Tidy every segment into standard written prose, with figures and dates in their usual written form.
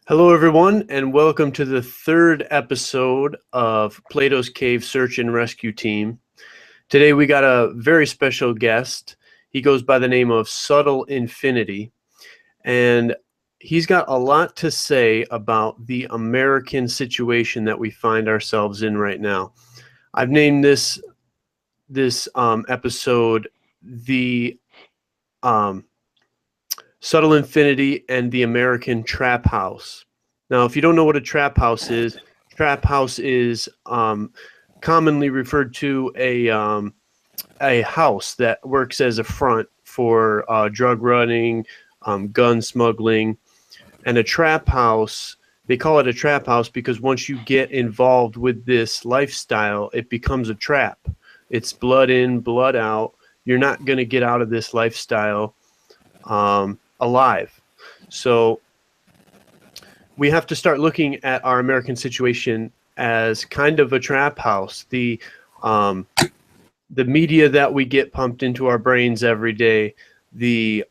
Hello, everyone, and welcome to the third episode of Plato's Cave Search and Rescue Team. Today, we got a very special guest. He goes by the name of Subtle Infinity, and he's got a lot to say about the American situation that we find ourselves in right now. I've named this episode the um, Subtle Infinity and the American Trap House. Now, if you don't know what a trap house is commonly referred to a house that works as a front for drug running, gun smuggling, and a trap house. They call it a trap house because once you get involved with this lifestyle, it becomes a trap. It's blood in, blood out. You're not going to get out of this lifestyle alive. So we have to start looking at our American situation as kind of a trap house. The media that we get pumped into our brains every day, the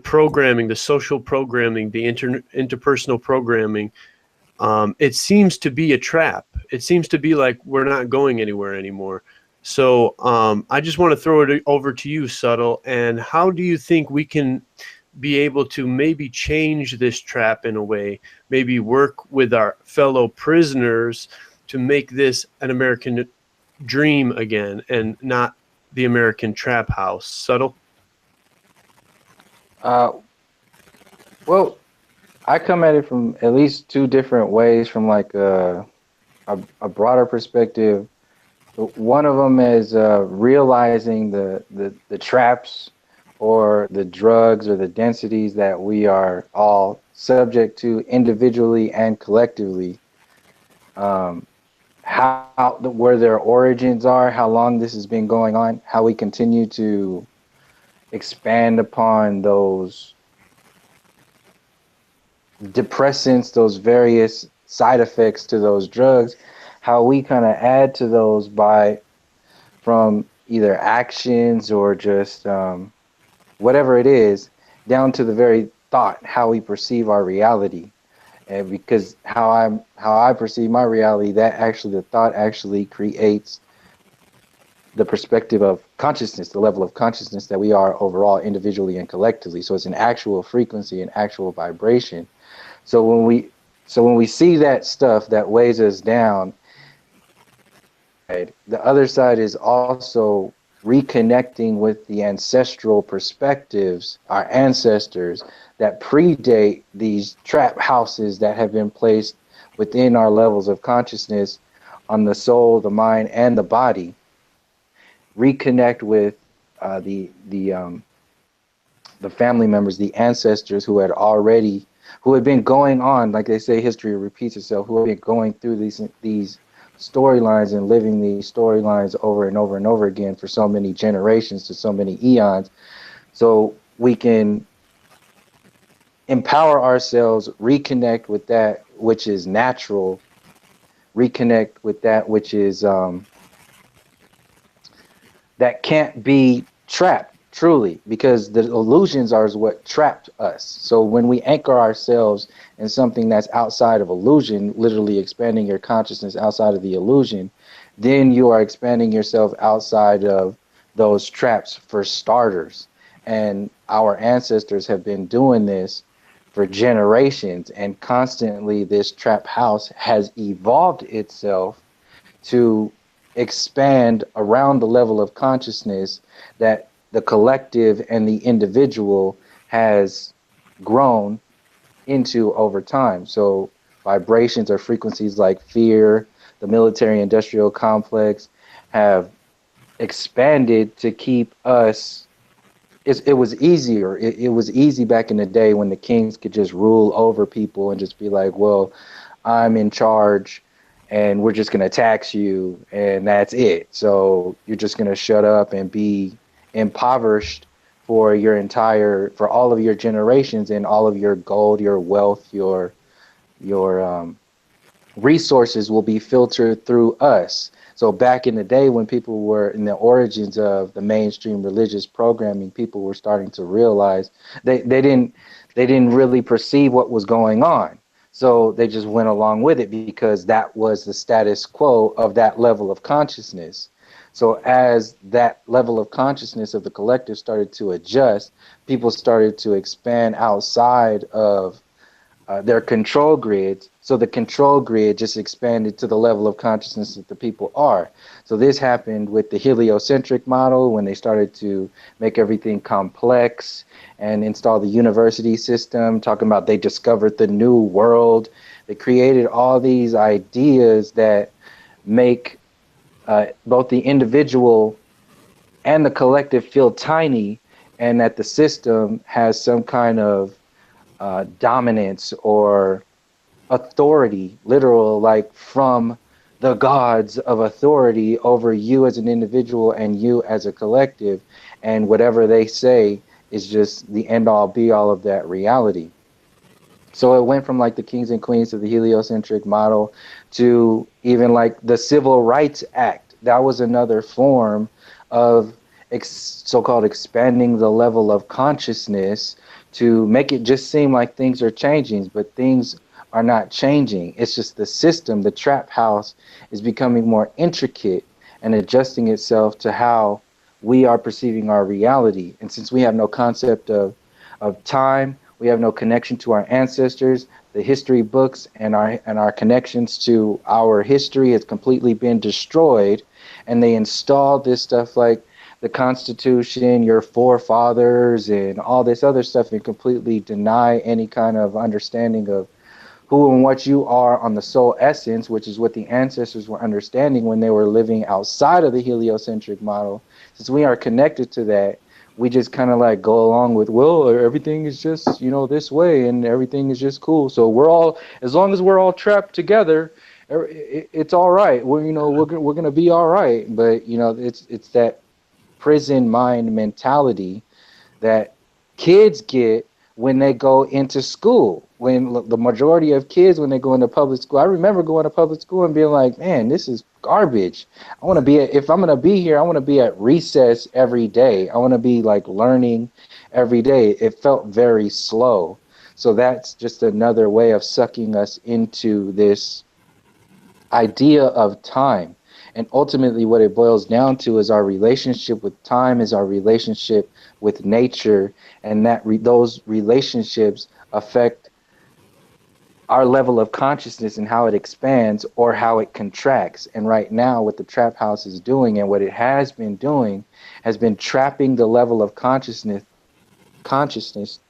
programming, the social programming, the interpersonal programming, it seems to be a trap. It seems to be like we're not going anywhere anymore. So I just want to throw it over to you, Subtle. And how do you think we can be able to maybe change this trap in a way, maybe work with our fellow prisoners to make this an American dream again and not the American trap house? Subtle? Uh, well, I come at it from at least two different ways, from like a broader perspective. One of them is realizing the traps or the drugs or the densities that we are all subject to individually and collectively. Where their origins are, how long this has been going on, how we continue to expand upon those depressants, those various side effects to those drugs, how we kind of add to those by from either actions or just whatever it is, down to the very thought, how we perceive our reality. And because how I perceive my reality, the thought actually creates the perspective of consciousness, the level of consciousness that we are overall, individually and collectively. So it's an actual frequency, an actual vibration. So when we see that stuff that weighs us down, right, the other side is also reconnecting with the ancestral perspectives, our ancestors that predate these trap houses that have been placed within our levels of consciousness on the soul, the mind, and the body. Reconnect with the family members, the ancestors who had been going on, like they say, history repeats itself, who have been going through these storylines and living these storylines over and over and over again for so many generations, to so many eons, so we can empower ourselves, reconnect with that which is natural, reconnect with that which is that can't be trapped truly, because the illusions are what trapped us. So when we anchor ourselves in something that's outside of illusion, literally expanding your consciousness outside of the illusion, then you are expanding yourself outside of those traps, for starters. And our ancestors have been doing this for generations, and constantly this trap house has evolved itself to expand around the level of consciousness that the collective and the individual has grown into over time. So vibrations or frequencies like fear, the military industrial complex, have expanded to keep us. It was easier. It was easy back in the day when the kings could just rule over people and just be like, well, I'm in charge and we're just going to tax you and that's it. So you're just going to shut up and be impoverished for for all of your generations, and all of your gold, your wealth, your resources will be filtered through us. So back in the day, when people were in the origins of the mainstream religious programming, people were starting to realize they they didn't really perceive what was going on. So they just went along with it because that was the status quo of that level of consciousness. So as that level of consciousness of the collective started to adjust, people started to expand outside of their control grids. So the control grid just expanded to the level of consciousness that the people are. So this happened with the heliocentric model when they started to make everything complex and install the university system, talking about they discovered the new world. They created all these ideas that make both the individual and the collective feel tiny, and that the system has some kind of dominance or authority, literal, like from the gods of authority over you as an individual and you as a collective. And whatever they say is just the end all be all of that reality. So it went from like the kings and queens of the heliocentric model to even like the Civil Rights Act. That was another form of so-called expanding the level of consciousness to make it just seem like things are changing, but things are not changing. It's just the system, the trap house, is becoming more intricate and adjusting itself to how we are perceiving our reality. And since we have no concept of time, we have no connection to our ancestors, the history books and our connections to our history has completely been destroyed. And they installed this stuff like the Constitution, your forefathers, and all this other stuff, and completely deny any kind of understanding of who and what you are on the soul essence, which is what the ancestors were understanding when they were living outside of the heliocentric model. Since we are connected to that, we just kind of like go along with, well, everything is just, you know, this way and everything is just cool. So we're all, as long as we're all trapped together, it's all right. We're, you know, we're going to be all right. But, you know, it's that prison mind mentality that kids get when they go into school. When the majority of kids, when they go into public school, I remember going to public school and being like, man, this is garbage. I want to be if I'm going to be here, I want to be at recess every day. I want to be like learning every day. It felt very slow. So that's just another way of sucking us into this idea of time. And ultimately what it boils down to is our relationship with time is our relationship with nature, and that those relationships affect our level of consciousness and how it expands or how it contracts. And right now what the trap house is doing and what it has been doing has been trapping the level of consciousness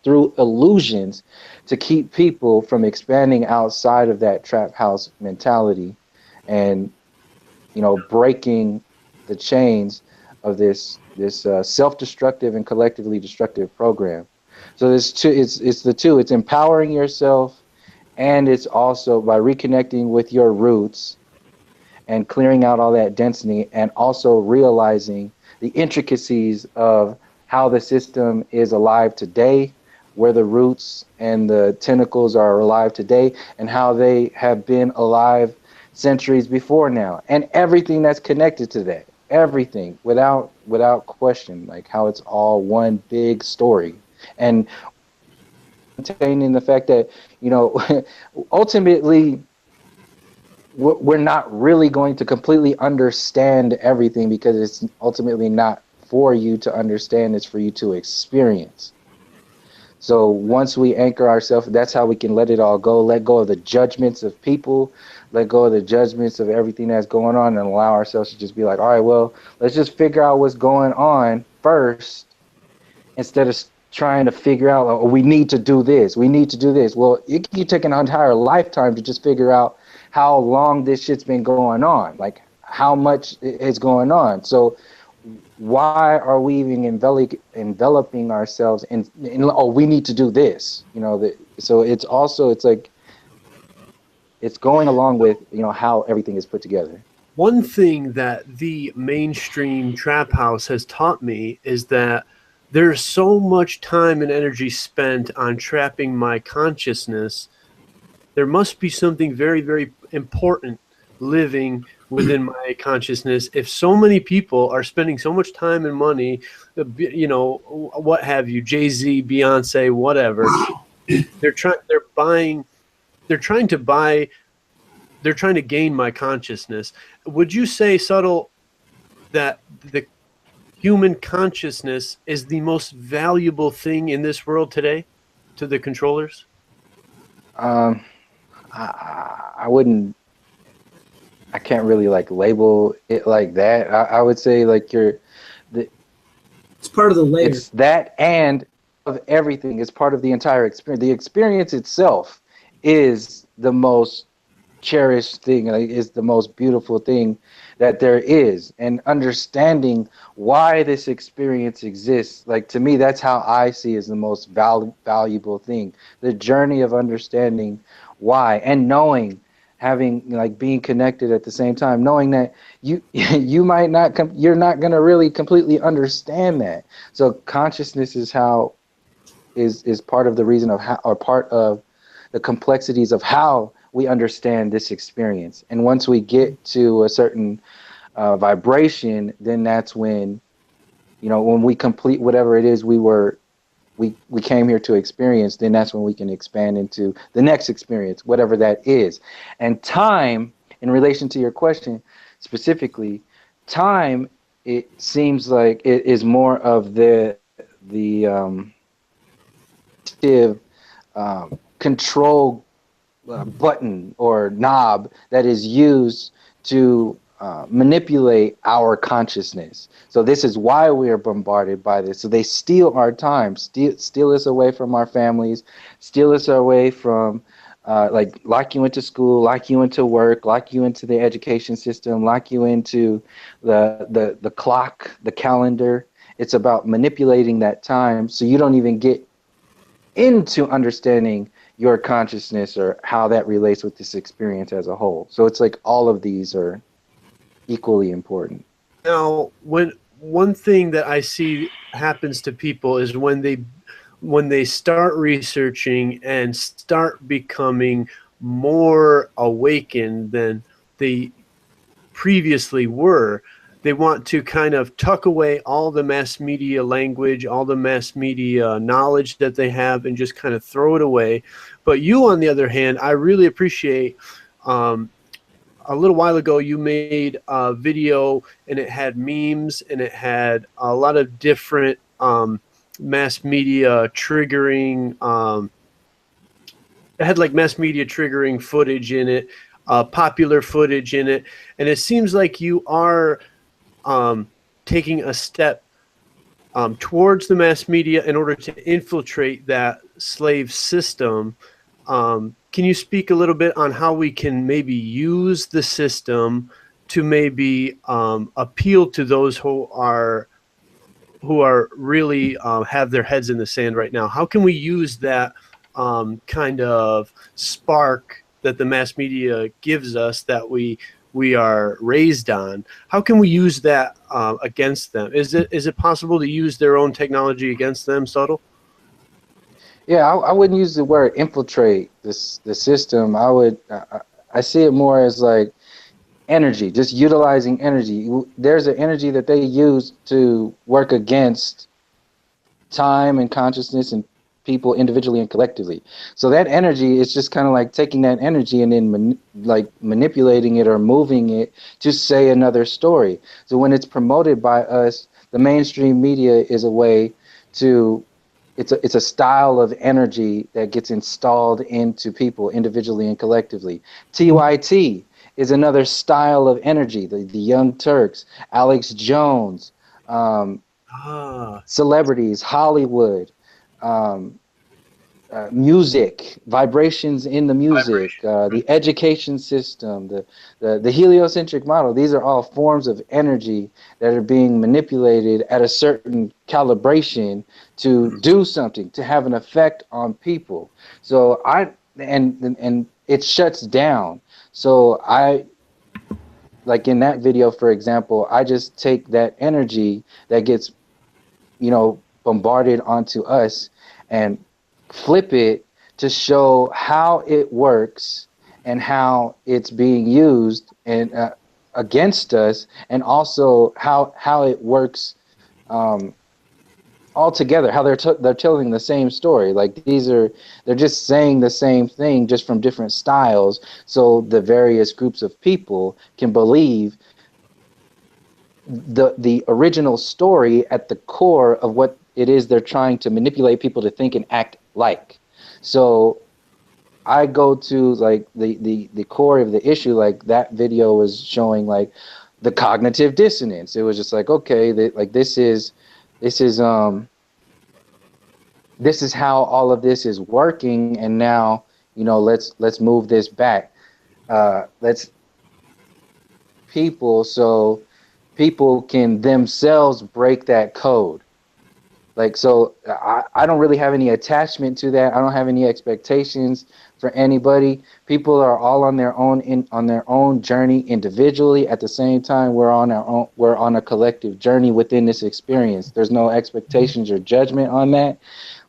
through illusions to keep people from expanding outside of that trap house mentality and, you know, breaking the chains of this self-destructive and collectively destructive program. So it's the two. It's empowering yourself, and it's also by reconnecting with your roots and clearing out all that density, and also realizing the intricacies of how the system is alive today, where the roots and the tentacles are alive today, and how they have been alive centuries before now, and everything that's connected to that, everything without question, like how it's all one big story. And maintaining the fact that, you know, ultimately we're not really going to completely understand everything, because it's ultimately not for you to understand, it's for you to experience. So once we anchor ourselves, that's how we can let it all go, let go of the judgments of people, let go of the judgments of everything that's going on, and allow ourselves to just be like, all right, well, let's just figure out what's going on first, instead of trying to figure out, oh, we need to do this, we need to do this. Well, it can take an entire lifetime to just figure out how long this shit's been going on, like how much is going on. So why are we even enveloping ourselves in oh, we need to do this, you know? So it's also, it's like, it's going along with, you know, how everything is put together. One thing that the mainstream trap house has taught me is that there's so much time and energy spent on trapping my consciousness. There must be something very, very important living within my consciousness if so many people are spending so much time and money, you know, what have you, Jay-Z, Beyonce, whatever, they're trying to buy, they're trying to gain my consciousness. Would you say, Subtle, that the human consciousness is the most valuable thing in this world today to the controllers? Um, I wouldn't. I can't really like label it like that. I would say like the It's part of the layer. it's that and of everything. It's part of the entire experience. The experience itself is the most cherished thing, like, is the most beautiful thing that there is. And understanding why this experience exists, like to me, that's how I see is the most valuable thing. The journey of understanding why and knowing, having like being connected at the same time, knowing that you might not you're not going to really completely understand that. So consciousness is how is part of the reason of how, or part of the complexities of how we understand this experience. And once we get to a certain vibration, then that's when, you know, when we complete whatever it is we came here to experience, then that's when we can expand into the next experience, whatever that is. And time, in relation to your question specifically, time, it seems like it is more of the control button or knob that is used to manipulate our consciousness. So this is why we are bombarded by this. So they steal our time, steal us away from our families, steal us away from like lock you into school, lock you into work, lock you into the education system, lock you into the clock, the calendar. It's about manipulating that time so you don't even get into understanding your consciousness or how that relates with this experience as a whole. So it's like all of these are equally important. Now, when one thing that I see happens to people is when they start researching and start becoming more awakened than they previously were, they want to kind of tuck away all the mass media language, all the mass media knowledge that they have, and just kind of throw it away. But you, on the other hand, I really appreciate, a little while ago you made a video and it had memes and it had a lot of different mass media triggering, it had like mass media triggering footage in it, popular footage in it. And it seems like you are taking a step towards the mass media in order to infiltrate that slave system. Can you speak a little bit on how we can maybe use the system to maybe appeal to those who are really have their heads in the sand right now? How can we use that kind of spark that the mass media gives us, that we are raised on? How can we use that against them? Is it possible to use their own technology against them, Subtle? Yeah, I wouldn't use the word infiltrate the system. I see it more as like energy, just utilizing energy. There's an energy that they use to work against time and consciousness and people individually and collectively. So that energy is just kind of like taking that energy and then manipulating it or moving it to say another story. So when it's promoted by us, the mainstream media is a way to, it's a style of energy that gets installed into people individually and collectively. TYT is another style of energy. The Young Turks, Alex Jones, celebrities, Hollywood, music, vibrations in the music, the education system, the heliocentric model. These are all forms of energy that are being manipulated at a certain calibration to do something, to have an effect on people. So and it shuts down. So like in that video, for example, I just take that energy that gets, you know, bombarded onto us and flip it to show how it works and how it's being used and against us, and also how it works on all together, how they're telling the same story. Like they're just saying the same thing, just from different styles, so the various groups of people can believe the original story at the core of what it is they're trying to manipulate people to think and act like. So I go to like the core of the issue. Like that video was showing like the cognitive dissonance. It was just like, okay, like this is this is how all of this is working, and now, you know, let's move this back. Let's people so people can themselves break that code. Like, so I don't really have any attachment to that. I don't have any expectations for anybody. People are all on their own on their own journey individually. At the same time, we're on a collective journey within this experience. There's no expectations or judgment on that.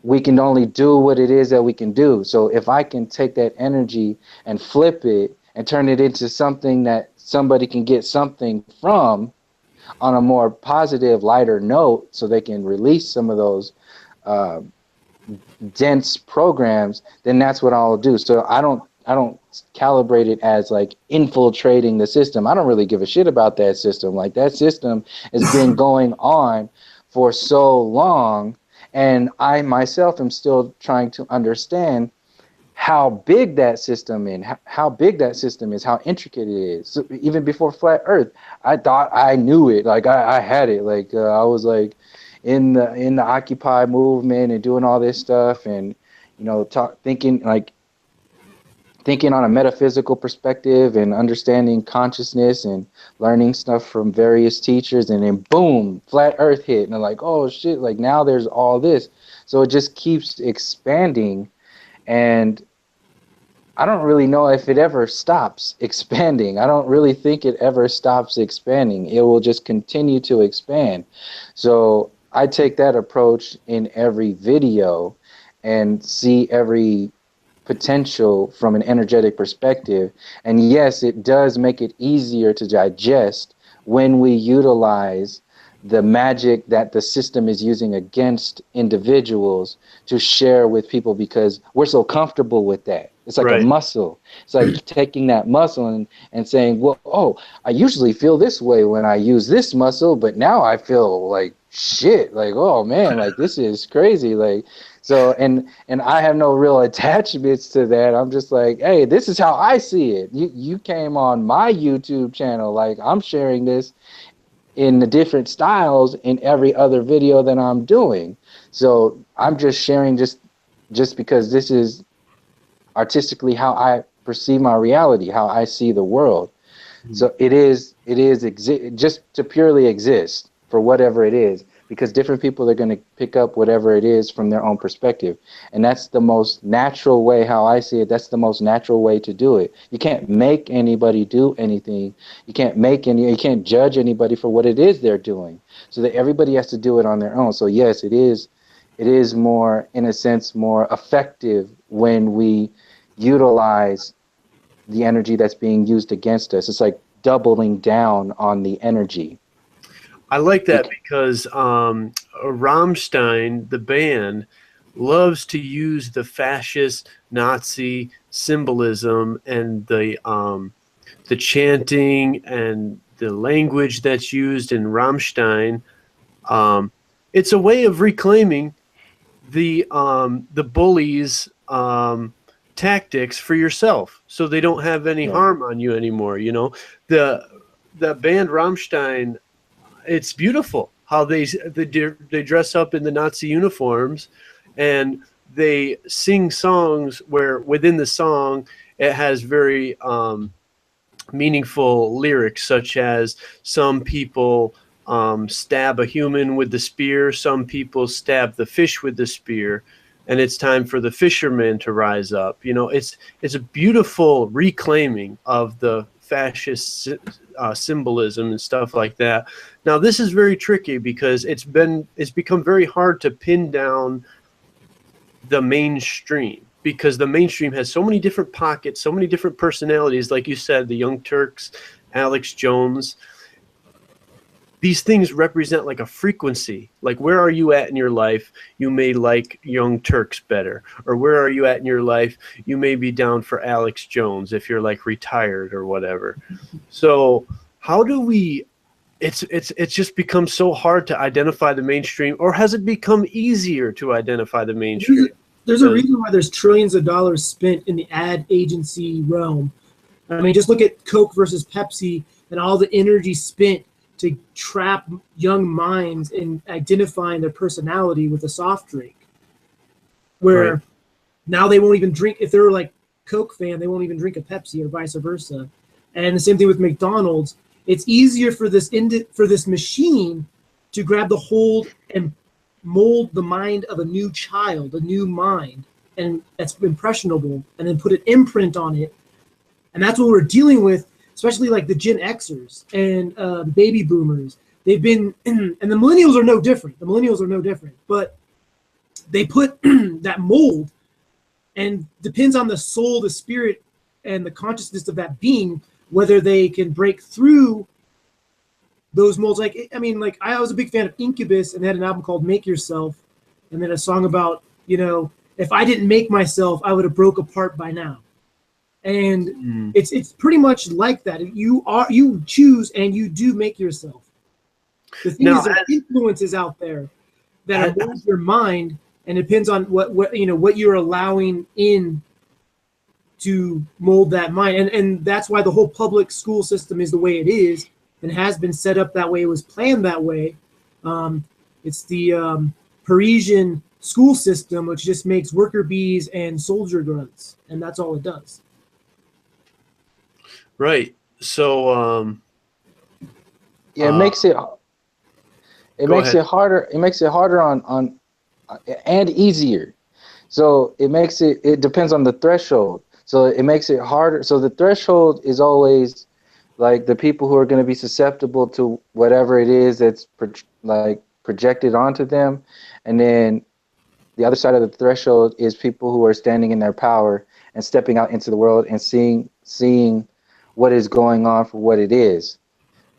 We can only do what it is that we can do. So if I can take that energy and flip it and turn it into something that somebody can get something from, on a more positive, lighter note, so they can release some of those dense programs, then that's what I'll do. So I don't calibrate it as like infiltrating the system. I don't really give a shit about that system. Like, that system has been going on for so long, and I myself am still trying to understand how big that system is, how big that system is, how intricate it is. So even before Flat Earth, I thought I knew it. Like I had it. Like I was like in the Occupy movement and doing all this stuff, and you know, thinking on a metaphysical perspective and understanding consciousness and learning stuff from various teachers, and then boom, Flat Earth hit, and I'm like, oh shit! Like now there's all this, so it just keeps expanding. And I don't really know if it ever stops expanding. I don't really think it ever stops expanding. It will just continue to expand. So I take that approach in every video and see every potential from an energetic perspective. And yes, it does make it easier to digest when we utilize the magic that the system is using against individuals to share with people, because we're so comfortable with that. It's like a muscle. It's like taking that muscle and saying, well, oh, I usually feel this way when I use this muscle, but now I feel like shit. Like, oh man, like this is crazy. Like, so, and I have no real attachments to that. I'm just like, hey, this is how I see it. You came on my YouTube channel. Like, I'm sharing this in the different styles in every other video that I'm doing. So I'm just sharing just because this is artistically how I perceive my reality, how I see the world. So it is just to purely exist for whatever it is, because different people are going to pick up whatever it is from their own perspective. And that's the most natural way, how I see it. That's the most natural way to do it. You can't make anybody do anything. You can't judge anybody for what it is they're doing. So that everybody has to do it on their own. So yes, it is more, in a sense, more effective when we utilize the energy that's being used against us. It's like doubling down on the energy. I like that because Rammstein, the band, loves to use the fascist Nazi symbolism and the chanting and the language that's used in Rammstein. It's a way of reclaiming the bullies' tactics for yourself, so they don't have any harm on you anymore. You know, the band Rammstein, it's beautiful how they dress up in the Nazi uniforms, and they sing songs where within the song it has very meaningful lyrics, such as some people stab a human with the spear, some people stab the fish with the spear, and it's time for the fishermen to rise up. You know, it's a beautiful reclaiming of the fascist symbolism and stuff like that. Now, this is very tricky because it's become very hard to pin down the mainstream, because the mainstream has so many different pockets, so many different personalities. Like you said, the Young Turks, Alex Jones. these things represent like a frequency. Like, where are you at in your life? You may like Young Turks better. Or where are you at in your life? You may be down for Alex Jones if you're like retired or whatever. So how do we, it's just become so hard to identify the mainstream, or has it become easier to identify the mainstream? There's a reason why there's trillions of dollars spent in the ad agency realm. I mean, just look at Coke versus Pepsi and all the energy spent to trap young minds in identifying their personality with a soft drink. Where Right. now they won't even drink, if they're like Coke fan, they won't even drink a Pepsi or vice versa. And the same thing with McDonald's. It's easier for this machine to grab the hold and mold the mind of a new child, a new mind, and that's impressionable, and then put an imprint on it. And that's what we're dealing with, especially like the Gen Xers and baby boomers. They've been, and the millennials are no different. But they put that mold, and depends on the soul, the spirit, and the consciousness of that being, whether they can break through those molds. Like, I mean, like, I was a big fan of Incubus, and they had an album called Make Yourself, and then a song about, if I didn't make myself, I would have broke apart by now. And it's pretty much like that. You choose and you do make yourself. The thing is, there are influences out there that are mold your mind, and it depends on what you're allowing in to mold that mind. And that's why the whole public school system is the way it is, and has been set up that way. It was planned that way. It's the Parisian school system, which just makes worker bees and soldier grunts, and that's all it does. Right. So yeah, it makes it harder. It makes it harder on and easier. So it depends on the threshold. So it makes it harder. So the threshold is always like the people who are going to be susceptible to whatever it is that's projected onto them, and then the other side of the threshold is people who are standing in their power and stepping out into the world and seeing what is going on for what it is,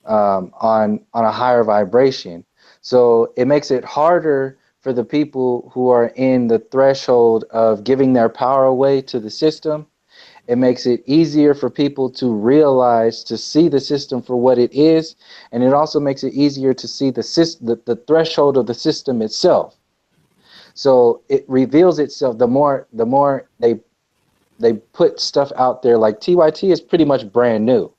on a higher vibration. So it makes it harder for the people who are in the threshold of giving their power away to the system. It makes it easier for people to realize, to see the system for what it is, and it also makes it easier to see the threshold of the system itself. So it reveals itself the more they put stuff out there. Like TYT is pretty much brand new.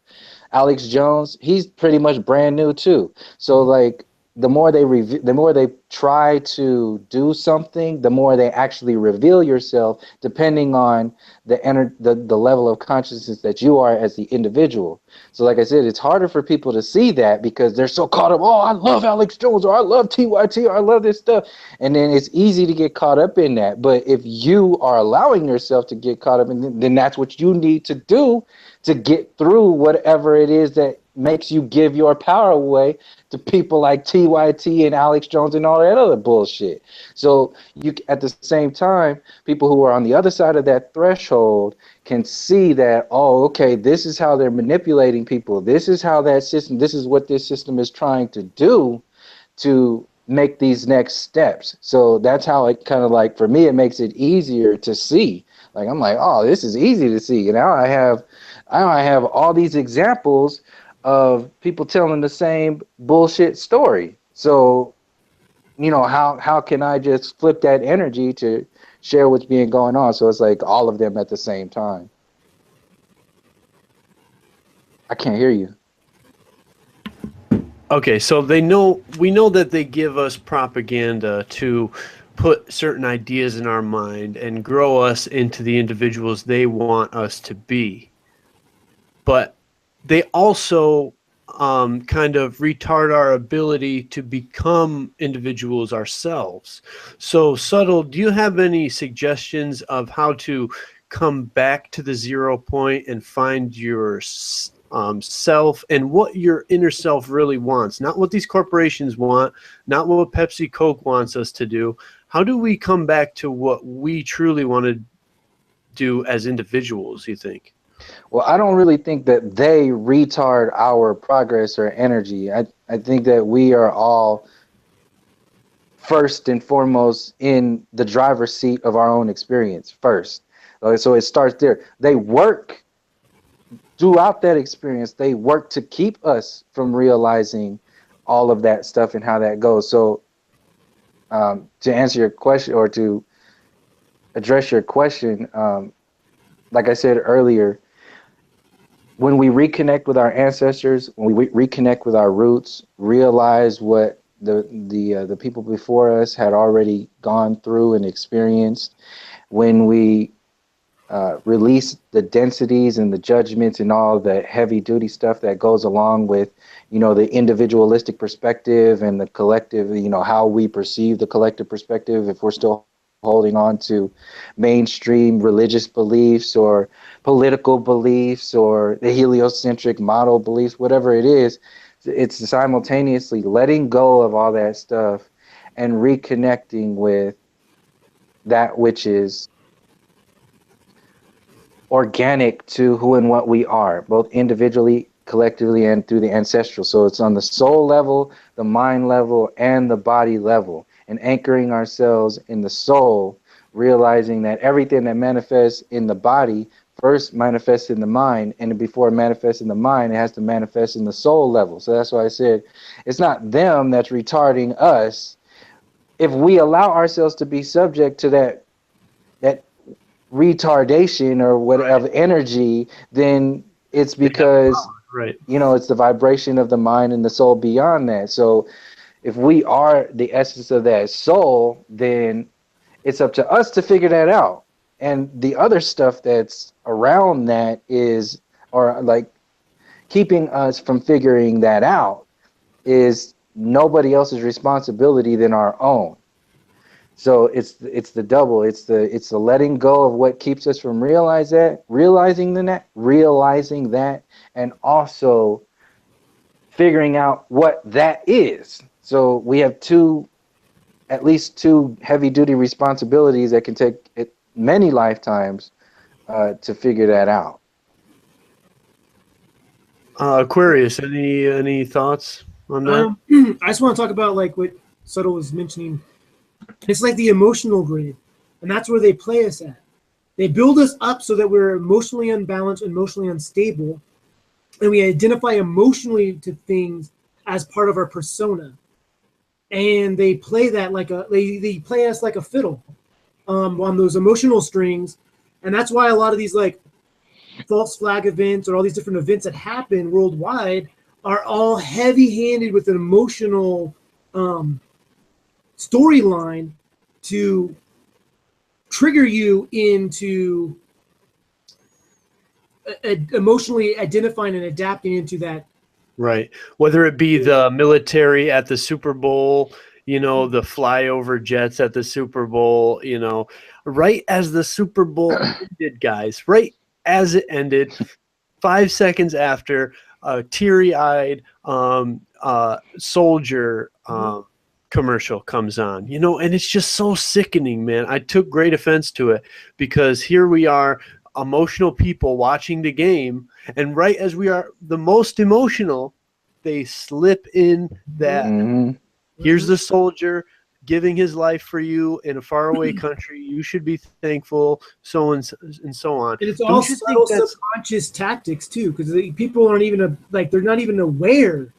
Alex Jones, he's pretty much brand new too. So like the more they try to do something, the more they actually reveal yourself, depending on the level of consciousness that you are as the individual. So like I said, it's harder for people to see that because they're so caught up. Oh, I love Alex Jones, or I love TYT, or I love this stuff. And then it's easy to get caught up in that. But if you are allowing yourself to get caught up in, then that's what you need to do to get through whatever it is that makes you give your power away to people like TYT and Alex Jones and all that other bullshit. So you, at the same time, people who are on the other side of that threshold can see that, oh, okay, this is how they're manipulating people. This is how that system, this is what this system is trying to do to make these next steps. So that's how it kind of like, for me, it makes it easier to see. Like, I'm like, oh, this is easy to see. And now I have all these examples of people telling the same bullshit story. So, how can I just flip that energy to share what's being going on? So it's like all of them at the same time. I can't hear you. Okay, so we know that they give us propaganda to put certain ideas in our mind and grow us into the individuals they want us to be. But they also kind of retard our ability to become individuals ourselves. So, Subtle, do you have any suggestions of how to come back to the 0 point and find your self and what your inner self really wants? Not what these corporations want, not what Pepsi Coke wants us to do. How do we come back to what we truly want to do as individuals, you think? Well, I don't really think that they retard our progress or energy. I think that we are all first and foremost in the driver's seat of our own experience first. So it starts there. They work throughout that experience. They work to keep us from realizing all of that stuff and how that goes. So to answer your question or to address your question, like I said earlier, when we reconnect with our ancestors, when we reconnect with our roots, realize what the people before us had already gone through and experienced, when we release the densities and the judgments and all the heavy duty stuff that goes along with, the individualistic perspective and the collective, how we perceive the collective perspective, if we're still holding on to mainstream religious beliefs or political beliefs or the heliocentric model beliefs, whatever it is, it's simultaneously letting go of all that stuff and reconnecting with that which is organic to who and what we are, both individually, collectively, and through the ancestral. So it's on the soul level, the mind level, and the body level, and anchoring ourselves in the soul, realizing that everything that manifests in the body first manifests in the mind, and before it manifests in the mind, it has to manifest in the soul level. So that's why I said it's not them that's retarding us. If we allow ourselves to be subject to that retardation or whatever energy, then it's because it's the vibration of the mind and the soul beyond that. So if we are the essence of that soul, then it's up to us to figure that out. And the other stuff that's around that is, or like keeping us from figuring that out, is nobody else's responsibility than our own. So it's the double. It's the letting go of what keeps us from realizing that, and also figuring out what that is. So we have at least two heavy duty responsibilities that can take many lifetimes to figure that out. Aquarius, any thoughts on that? I just want to talk about like what Subtle was mentioning. It's like the emotional grid, and that's where they play us at. They build us up so that we're emotionally unbalanced, emotionally unstable, and we identify emotionally to things as part of our persona. And they play that like they play us like a fiddle on those emotional strings, and that's why a lot of these like false flag events or all these different events that happen worldwide are all heavy-handed with an emotional storyline to trigger you into emotionally identifying and adapting into that. Right. Whether it be the military at the Super Bowl, the flyover jets at the Super Bowl, right as the Super Bowl ended, guys, right as it ended, 5 seconds after, a teary-eyed soldier commercial comes on, and it's just so sickening, man. I took great offense to it because here we are, emotional people watching the game, and right as we are the most emotional, they slip in that here's the soldier giving his life for you in a faraway country. You should be thankful, so and so on. And it's all subtle subconscious tactics too, because people aren't even they're not even aware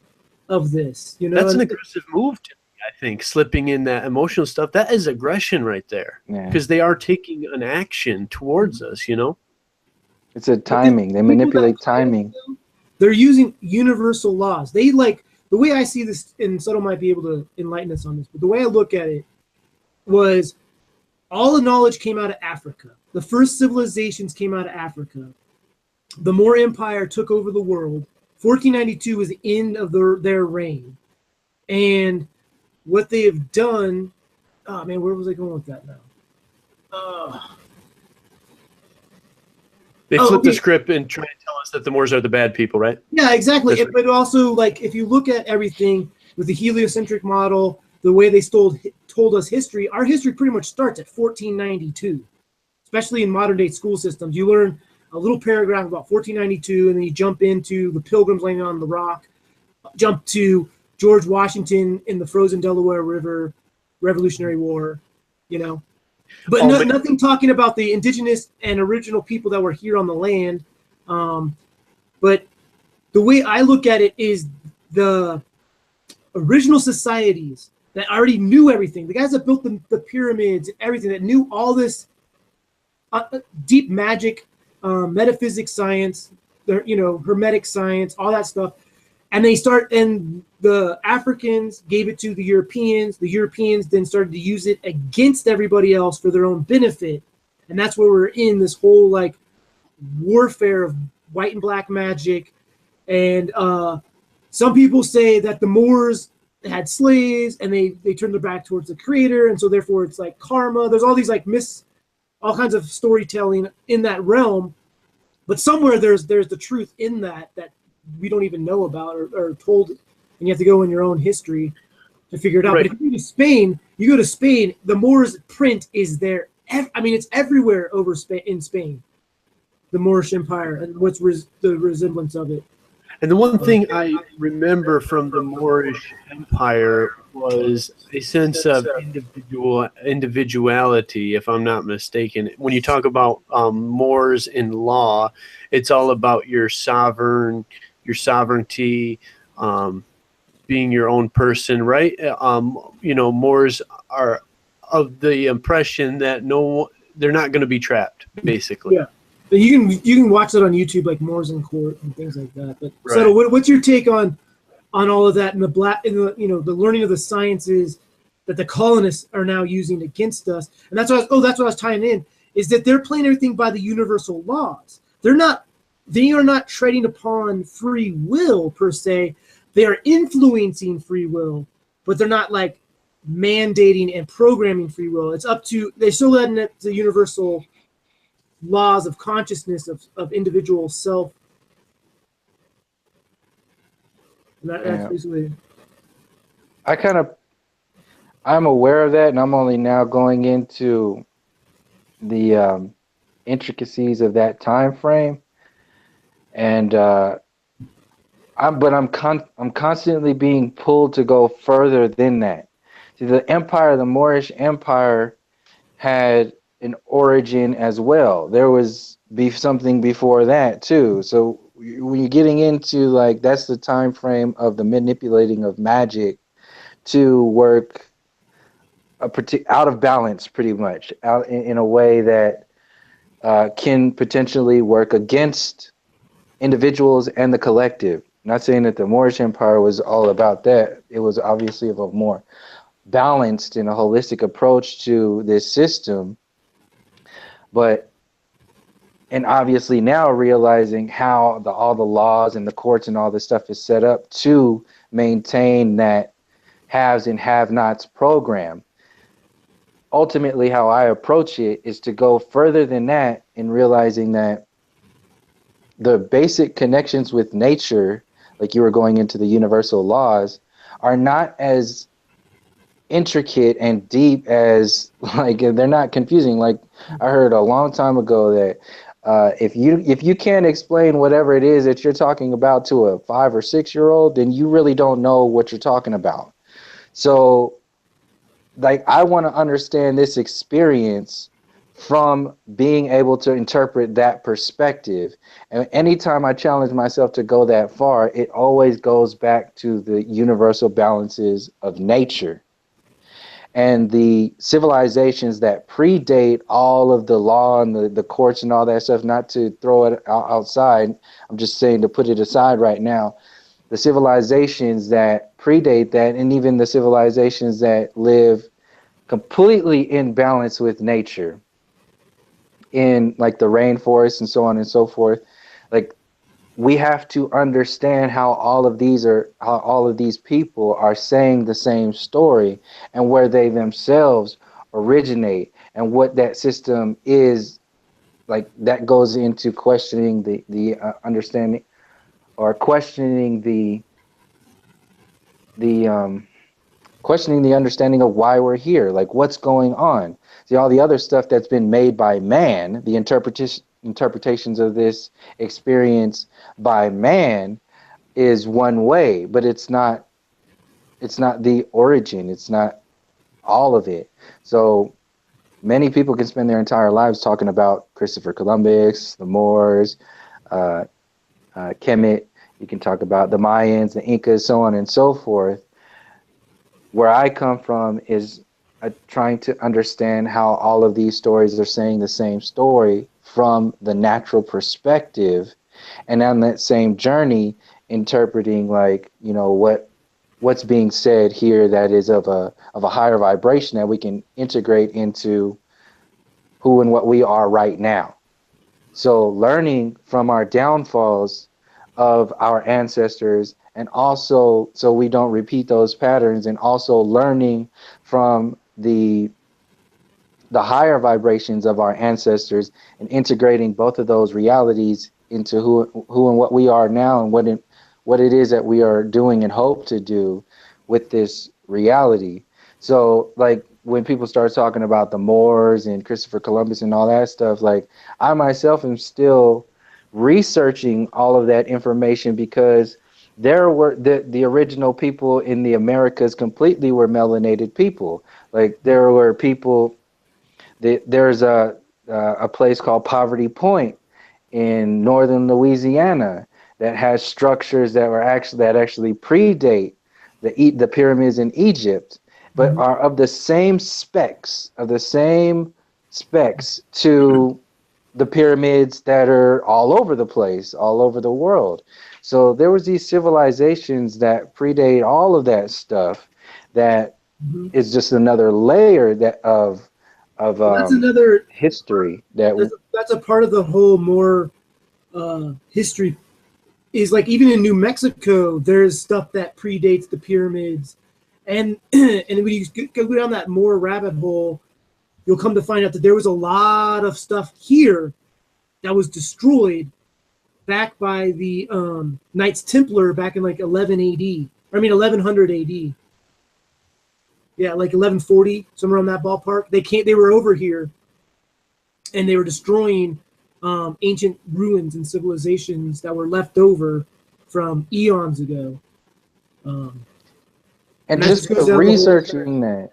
of this. That's an aggressive move to me, I think, slipping in that emotional stuff. That is aggression right there, because they are taking an action towards us. It's a timing. They manipulate timing. They're using universal laws. They the way I see this, and Subtle might be able to enlighten us on this, but the way I look at it was all the knowledge came out of Africa. The first civilizations came out of Africa. The Moor Empire took over the world. 1492 was the end of their reign. And what they have done, oh man, where was I going with that now? They flip the script and try and tell us that the Moors are the bad people, right? Yeah, exactly. But also, if you look at everything with the heliocentric model, the way they told us history, our history pretty much starts at 1492, especially in modern day school systems. You learn a little paragraph about 1492, and then you jump into the Pilgrims landing on the rock, jump to George Washington in the frozen Delaware River, Revolutionary War, you know. But nothing talking about the indigenous and original people that were here on the land. But the way I look at it is the original societies that already knew everything, the guys that built the pyramids and everything, that knew all this deep magic, metaphysics science, hermetic science, all that stuff. And the Africans gave it to the Europeans. The Europeans then started to use it against everybody else for their own benefit. And that's where we're in this whole like warfare of white and black magic. And some people say that the Moors had slaves and they turned their back towards the creator. And so therefore it's like karma. There's all these like all kinds of storytelling in that realm. But somewhere there's the truth in that we don't even know about or told, and you have to go in your own history to figure it out. Right. But if you go to Spain, the Moors print is there. It's everywhere in Spain, the Moorish Empire, and what's the resemblance of it. And the one thing I remember from the Moorish Empire was a sense of individuality, if I'm not mistaken. When you talk about Moors in law, it's all about your sovereignty, being your own person, right? Moors are of the impression that they're not going to be trapped, basically. Yeah. You can watch that on YouTube, like Moors in Court and things like that. But Right. Settle, what's your take on all of that and the learning of the sciences that the colonists are now using against us? And that's what I was tying in, is that they're playing everything by the universal laws. They are not treading upon free will per se. They are influencing free will, but they're not like mandating and programming free will. It's up to, they're still letting it the universal laws of consciousness of individual self. And that's basically. I'm aware of that, and I'm only now going into the intricacies of that time frame, and I'm constantly being pulled to go further than that. See, the Moorish Empire had an origin as well. There was something before that too. So when you're getting into like, that's the time frame of the manipulating of magic to work out of balance, pretty much, out in a way that can potentially work against individuals and the collective. Not saying that the Moorish Empire was all about that. It was obviously of a more balanced and a holistic approach to this system. And obviously now realizing how all the laws and the courts and all this stuff is set up to maintain that haves and have-nots program. Ultimately, how I approach it is to go further than that in realizing that the basic connections with nature, like you were going into the universal laws, are not as intricate and deep as, like, they're not confusing. Like I heard a long time ago that if you can't explain whatever it is that you're talking about to a 5 or 6 year old, then you really don't know what you're talking about. So like, I want to understand this experience from being able to interpret that perspective. And anytime I challenge myself to go that far, it always goes back to the universal balances of nature. And the civilizations that predate all of the law and the courts and all that stuff, not to throw it outside, I'm just saying to put it aside right now, the civilizations that predate that, and even the civilizations that live completely in balance with nature, in like the rainforest and so on and so forth, like, we have to understand how all of these people are saying the same story and where they themselves originate and what that system is. Like, that goes into questioning the understanding, or questioning the understanding of why we're here, like what's going on. See, all the other stuff that's been made by man, the interpretations of this experience by man is one way, but it's not the origin. It's not all of it. So many people can spend their entire lives talking about Christopher Columbus, the Moors, Kemet. You can talk about the Mayans, the Incas, so on and so forth. Where I come from is trying to understand how all of these stories are saying the same story from the natural perspective, and on that same journey, interpreting, like, you know, what's being said here that is of a higher vibration that we can integrate into who and what we are right now. So learning from our downfalls of our ancestors, and also so we don't repeat those patterns, and also learning from the higher vibrations of our ancestors, and integrating both of those realities into who and what we are now, and what it is that we are doing and hope to do with this reality. So, like, when people start talking about the Moors and Christopher Columbus and all that stuff, like, I myself am still researching all of that information, because there were the original people in the Americas completely were melanated people. Like, there were people there's a place called Poverty Point in northern Louisiana that has structures that actually predate the pyramids in Egypt, but are of the same specs to the pyramids that are all over the place, all over the world. So there was these civilizations that predate all of that stuff, that is just another layer of That's another history that's a part of the whole more history, is like, even in New Mexico there's stuff that predates the pyramids, and and when you go down that more rabbit hole, you'll come to find out that there was a lot of stuff here that was destroyed back by the Knights Templar back in like 1100 AD. Yeah, like 1140, somewhere on that ballpark. They were over here, and they were destroying ancient ruins and civilizations that were left over from eons ago. And just researching that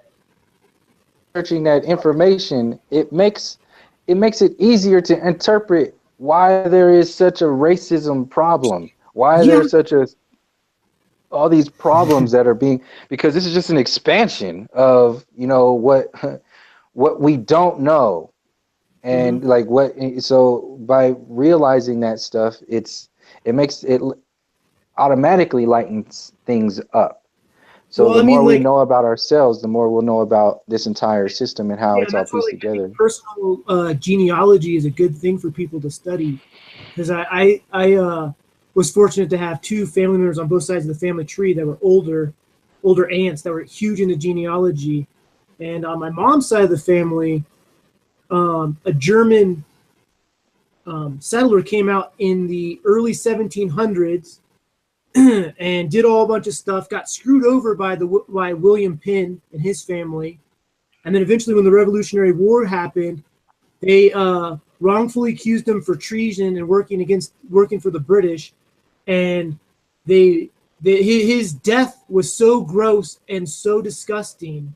information, it makes it easier to interpret why there is such a racism problem, why there's such all these problems that are being, because this is just an expansion of, you know, what we don't know. And like, so by realizing that stuff, it makes it automatically lightens things up. So well, the more we know about ourselves, the more we'll know about this entire system and how it's all pieced together. Personal genealogy is a good thing for people to study, because I was fortunate to have two family members on both sides of the family tree that were older aunts that were huge into genealogy. And on my mom's side of the family, a German settler came out in the early 1700s and did a bunch of stuff, got screwed over by William Penn and his family. And then eventually, when the Revolutionary War happened, they wrongfully accused him for treason and working for the British. And his death was so gross and so disgusting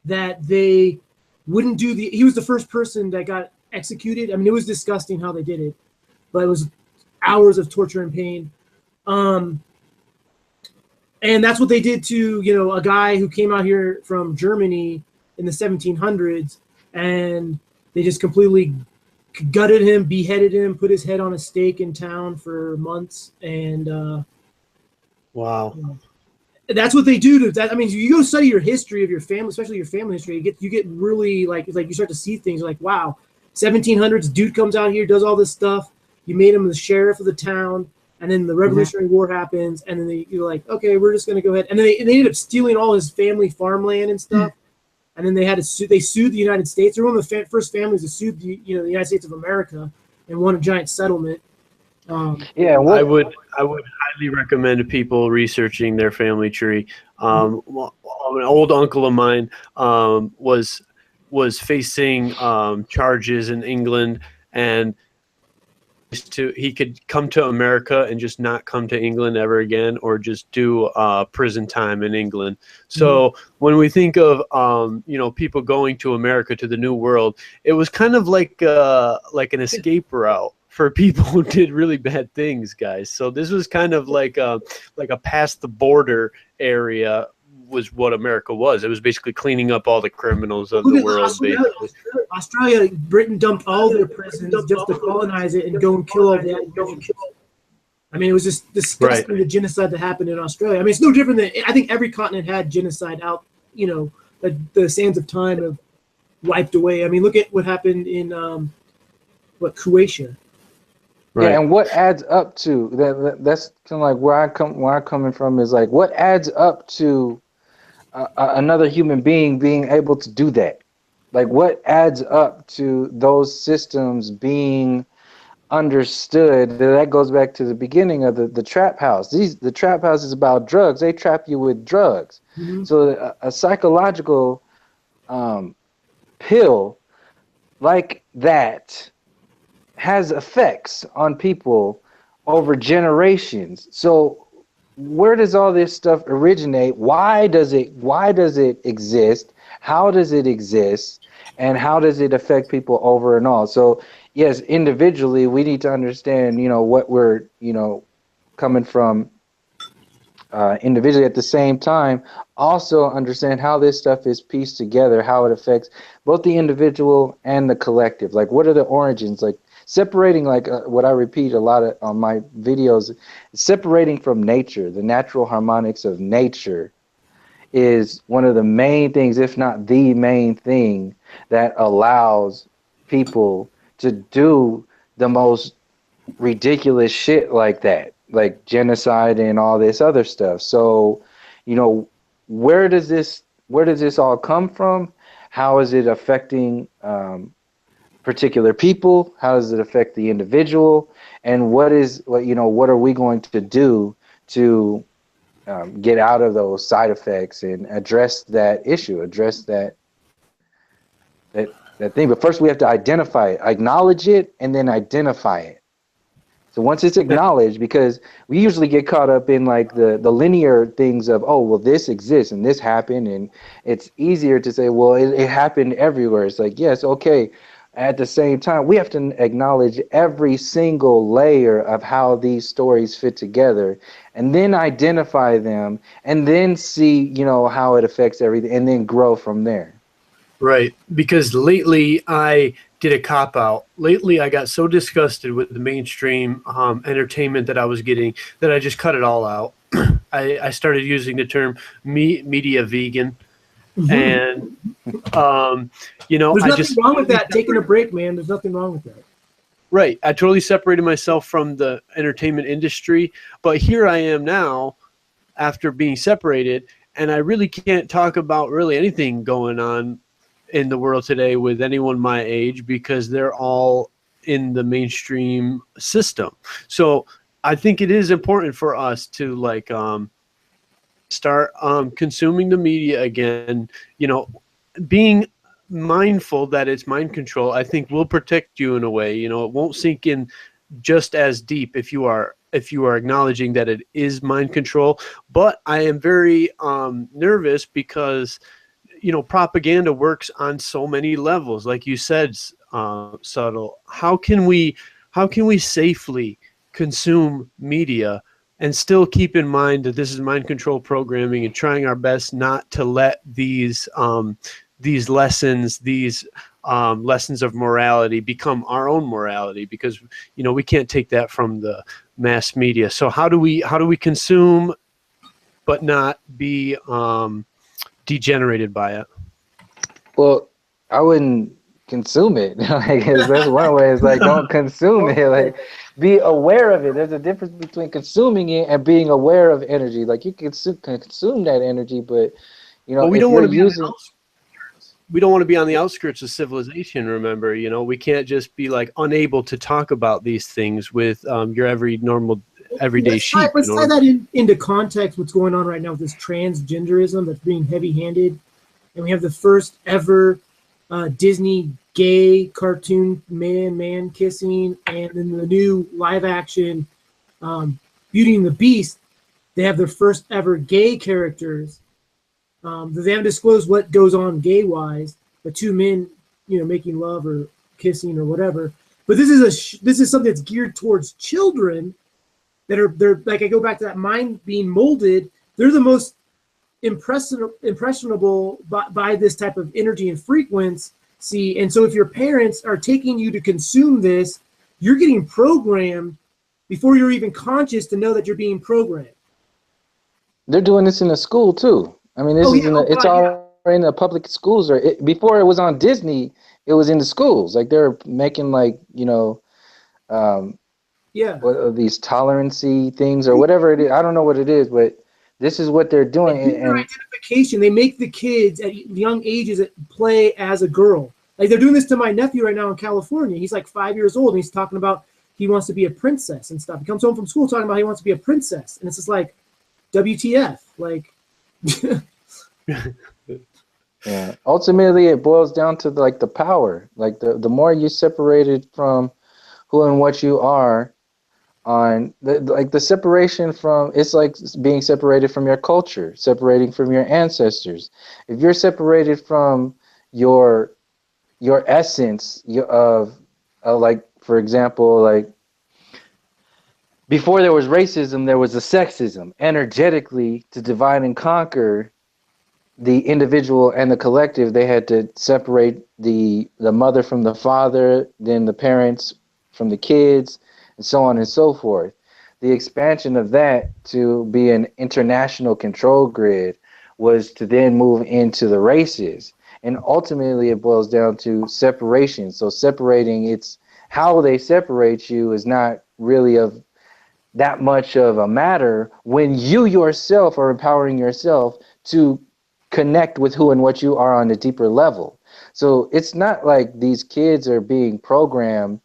that they wouldn't do he was the first person that got executed. I mean, it was disgusting how they did it, but it was hours of torture and pain. And that's what they did to, you know, a guy who came out here from Germany in the 1700s, and they just completely gutted him, beheaded him, put his head on a stake in town for months. And wow. You know, that's what they do to that. I mean, you go study your history of your family, especially your family history, you get really like, it's like you start to see things like, wow, 1700s dude comes out here, does all this stuff. You made him the sheriff of the town, and then the Revolutionary War happens, and then you're like, okay, we're just going to go ahead. And then they ended up stealing all his family farmland and stuff. And then they sued the United States. They're one of the first families to sue the United States of America and won a giant settlement. I would highly recommend to people researching their family tree. An old uncle of mine was facing charges in England, and he could come to America and just not come to England ever again, or just do prison time in England. So when we think of people going to America, to the New World, it was kind of like an escape route for people who did really bad things, guys. So this was kind of like a past the border area was what America was. It was basically cleaning up all the criminals of the world. Australia, Britain dumped all their prisons just to colonize it and go and kill all the Aboriginals. I mean, it was just disgusting, the genocide that happened in Australia. I mean, it's no different than, I think every continent had genocide out, the sands of time have wiped away. I mean, look at what happened in, Croatia. Right. Yeah, and what adds up to that's kind of like where I'm coming from is like, what adds up to another human being being able to do that? Like, what adds up to those systems being understood? That goes back to the beginning of the trap house. The trap house is about drugs. They trap you with drugs. So a psychological pill like that has effects on people over generations. So where does all this stuff originate? Why does it exist? How does it exist? And how does it affect people over and all? So yes, individually we need to understand, what we're, coming from individually. At the same time, also understand how this stuff is pieced together, how it affects both the individual and the collective. Like, what are the origins? Like, separating, like what I repeat a lot on my videos, separating from nature, the natural harmonics of nature, is one of the main things, if not the main thing, that allows people to do the most ridiculous shit like that, like genocide and all this other stuff. So, where does this all come from? How is it affecting particular people? How does it affect the individual? And what are we going to do to get out of those side effects and address that issue, address that thing? But first we have to identify it, acknowledge it, and then identify it. So once it's acknowledged, because we usually get caught up in like the linear things of, oh, well, this exists and this happened, and it's easier to say, well, it happened everywhere. It's like, yes, okay. At the same time, we have to acknowledge every single layer of how these stories fit together, and then identify them, and then see, how it affects everything, and then grow from there. Right. Because lately I did a cop-out. Lately I got so disgusted with the mainstream entertainment that I was getting that I just cut it all out. I started using the term media vegan. And there's nothing wrong with that. Taking a break, man. There's nothing wrong with that. Right. I totally separated myself from the entertainment industry, but here I am now after being separated, and I really can't talk about really anything going on in the world today with anyone my age, because they're all in the mainstream system. So I think it is important for us to start consuming the media again, being mindful that it's mind control, I think will protect you in a way. It won't sink in just as deep if you are acknowledging that it is mind control. But I am very nervous because, propaganda works on so many levels. Like you said, Subtle, how can we safely consume media and still keep in mind that this is mind control programming, and trying our best not to let these lessons, lessons of morality become our own morality, because we can't take that from the mass media. So how do we consume but not be degenerated by it? Well, I wouldn't consume it. That's one way. It's like, don't consume it. Like, be aware of it. There's a difference between consuming it and being aware of energy. Like, you can consume that energy, but we don't want to be we don't want to be on the outskirts of civilization. Remember, we can't just be like unable to talk about these things with your everyday sheep. Let's tie that into context. What's going on right now with this transgenderism that's being heavy-handed, and we have the first ever Disney gay cartoon man kissing, and then the new live action Beauty and the Beast, they have their first ever gay characters. They haven't disclosed what goes on gay wise, but two men, making love or kissing or whatever. But this is something that's geared towards children they're like, I go back to that mind being molded. They're the most impressionable by this type of energy and frequency. And so if your parents are taking you to consume this, you're getting programmed before you're even conscious to know that you're being programmed. They're doing this in the school too. I mean, it's all in the public schools. Before it was on Disney, it was in the schools. Like they're making what are these tolerancy things or whatever it is. I don't know what it is, but this is what they're doing. And identification, they make the kids at young ages play as a girl. Like they're doing this to my nephew right now in California. He's like 5 years old, and he's talking about he wants to be a princess and stuff. He comes home from school talking about he wants to be a princess, and it's just like, WTF? Like, yeah. Ultimately, it boils down to the power. Like the more you separated from who and what you are, on the separation from, it's like being separated from your culture, separating from your ancestors. If you're separated from your essence of like, for example, like before there was racism, there was a sexism. Energetically, to divide and conquer the individual and the collective, they had to separate the mother from the father, then the parents from the kids, and so on and so forth. The expansion of that to be an international control grid was to then move into the races. And ultimately it boils down to separation. So separating, it's how they separate you is not really of that much of a matter when you yourself are empowering yourself to connect with who and what you are on a deeper level. So it's not like these kids are being programmed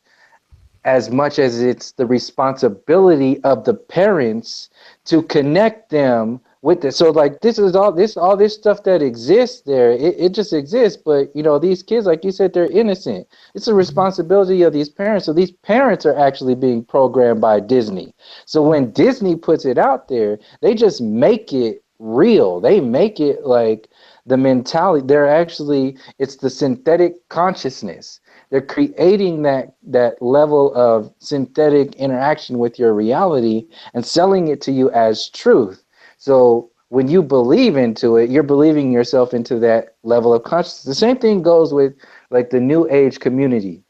as much as it's the responsibility of the parents to connect them with this. So like all this stuff that exists there, it just exists. But these kids, like you said, they're innocent. It's a responsibility of these parents. So these parents are actually being programmed by Disney. So when Disney puts it out there, they just make it real. They make it like the mentality. It's the synthetic consciousness. They're creating that level of synthetic interaction with your reality and selling it to you as truth. So when you believe into it, you're believing yourself into that level of consciousness. The same thing goes with like the New Age community.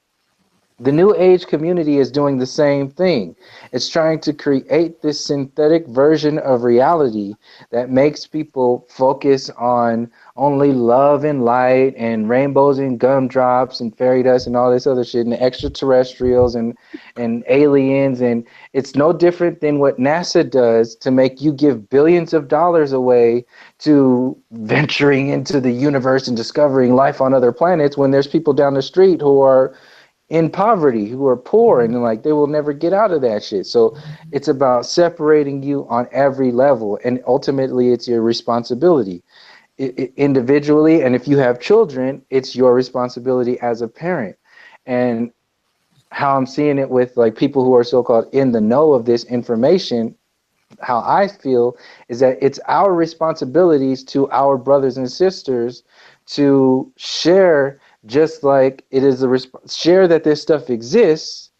The New Age community is doing the same thing. It's trying to create this synthetic version of reality that makes people focus on only love and light and rainbows and gumdrops and fairy dust and all this other shit and extraterrestrials and aliens. And it's no different than what NASA does to make you give billions of dollars away to venturing into the universe and discovering life on other planets when there's people down the street who are in poverty, who are poor, and like they will never get out of that shit. So it's about separating you on every level, and ultimately it's your responsibility individually. And if you have children, it's your responsibility as a parent. And how I'm seeing it with like people who are so-called in the know of this information, how I feel is that it's our responsibilities to our brothers and sisters to share, just like it is share that this stuff exists,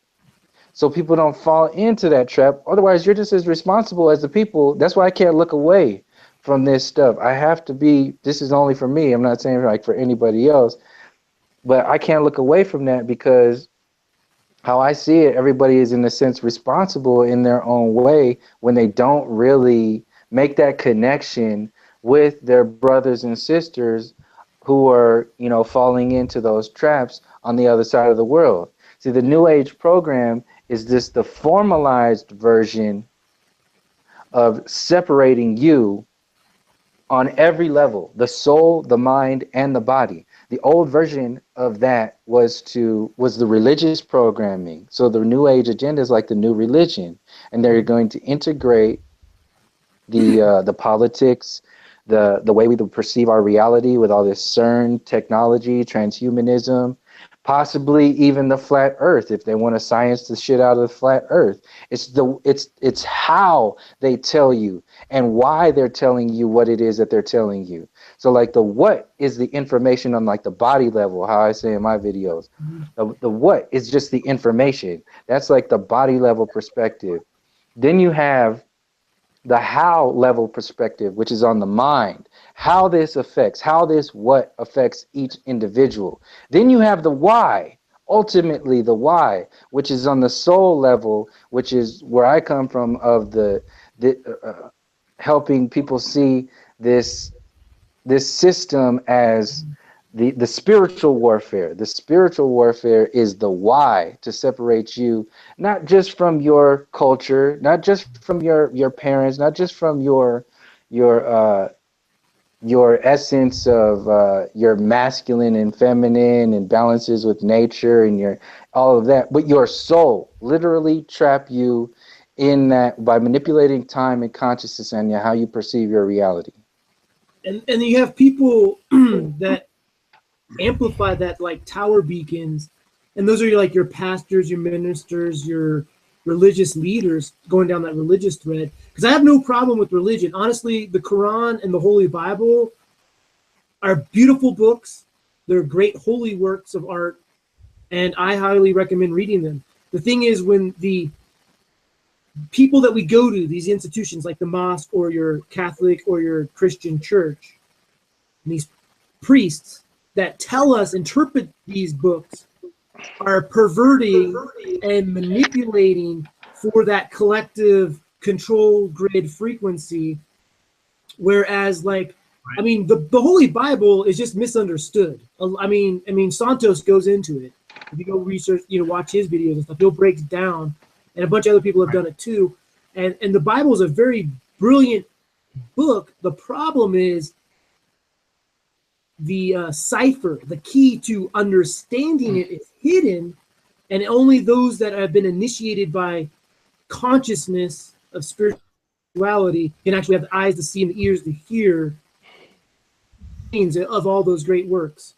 so people don't fall into that trap. Otherwise, you're just as responsible as the people. That's why I can't look away from this stuff. I have to be, this is only for me. I'm not saying like for anybody else, but I can't look away from that because how I see it, everybody is in a sense responsible in their own way when they don't really make that connection with their brothers and sisters who are, falling into those traps on the other side of the world. See, the New Age program is just the formalized version of separating you on every level, the soul, the mind, and the body. The old version of that was the religious programming. So the New Age agenda is like the new religion, and they're going to integrate the politics, the way we perceive our reality with all this CERN technology, transhumanism, possibly even the flat earth, if they want to science the shit out of the flat earth. It's how they tell you and why they're telling you what it is that they're telling you. So like the what is the information on like the body level, how I say in my videos. The what is just the information. That's like the body level perspective. Then you have the how level perspective, which is on the mind, how this affects, how this what affects each individual. Then you have the why, ultimately the why, which is on the soul level, which is where I come from, of the helping people see this system as the spiritual warfare. The spiritual warfare is the why, to separate you not just from your culture, not just from your parents, not just from your essence of your masculine and feminine and balances with nature and your all of that, but your soul. Literally trap you in that by manipulating time and consciousness and how you perceive your reality. And you have people that amplify that like tower beacons, and those are like your pastors, your ministers, your religious leaders going down that religious thread. Because I have no problem with religion. Honestly, the Quran and the Holy Bible are beautiful books. They're great holy works of art, and I highly recommend reading them. The thing is, when the people that we go to, these institutions like the mosque or your Catholic or your Christian church, and these priests that tell us, interpret these books, are perverting and manipulating for that collective control grid frequency. Whereas, like, I mean, the Holy Bible is just misunderstood. I mean, Santos goes into it. If you go research, watch his videos and stuff, he'll break it down, and a bunch of other people have done it too. And the Bible is a very brilliant book. The problem is the cipher, the key to understanding it is hidden, and only those that have been initiated by consciousness of spirituality can actually have the eyes to see and the ears to hear of all those great works.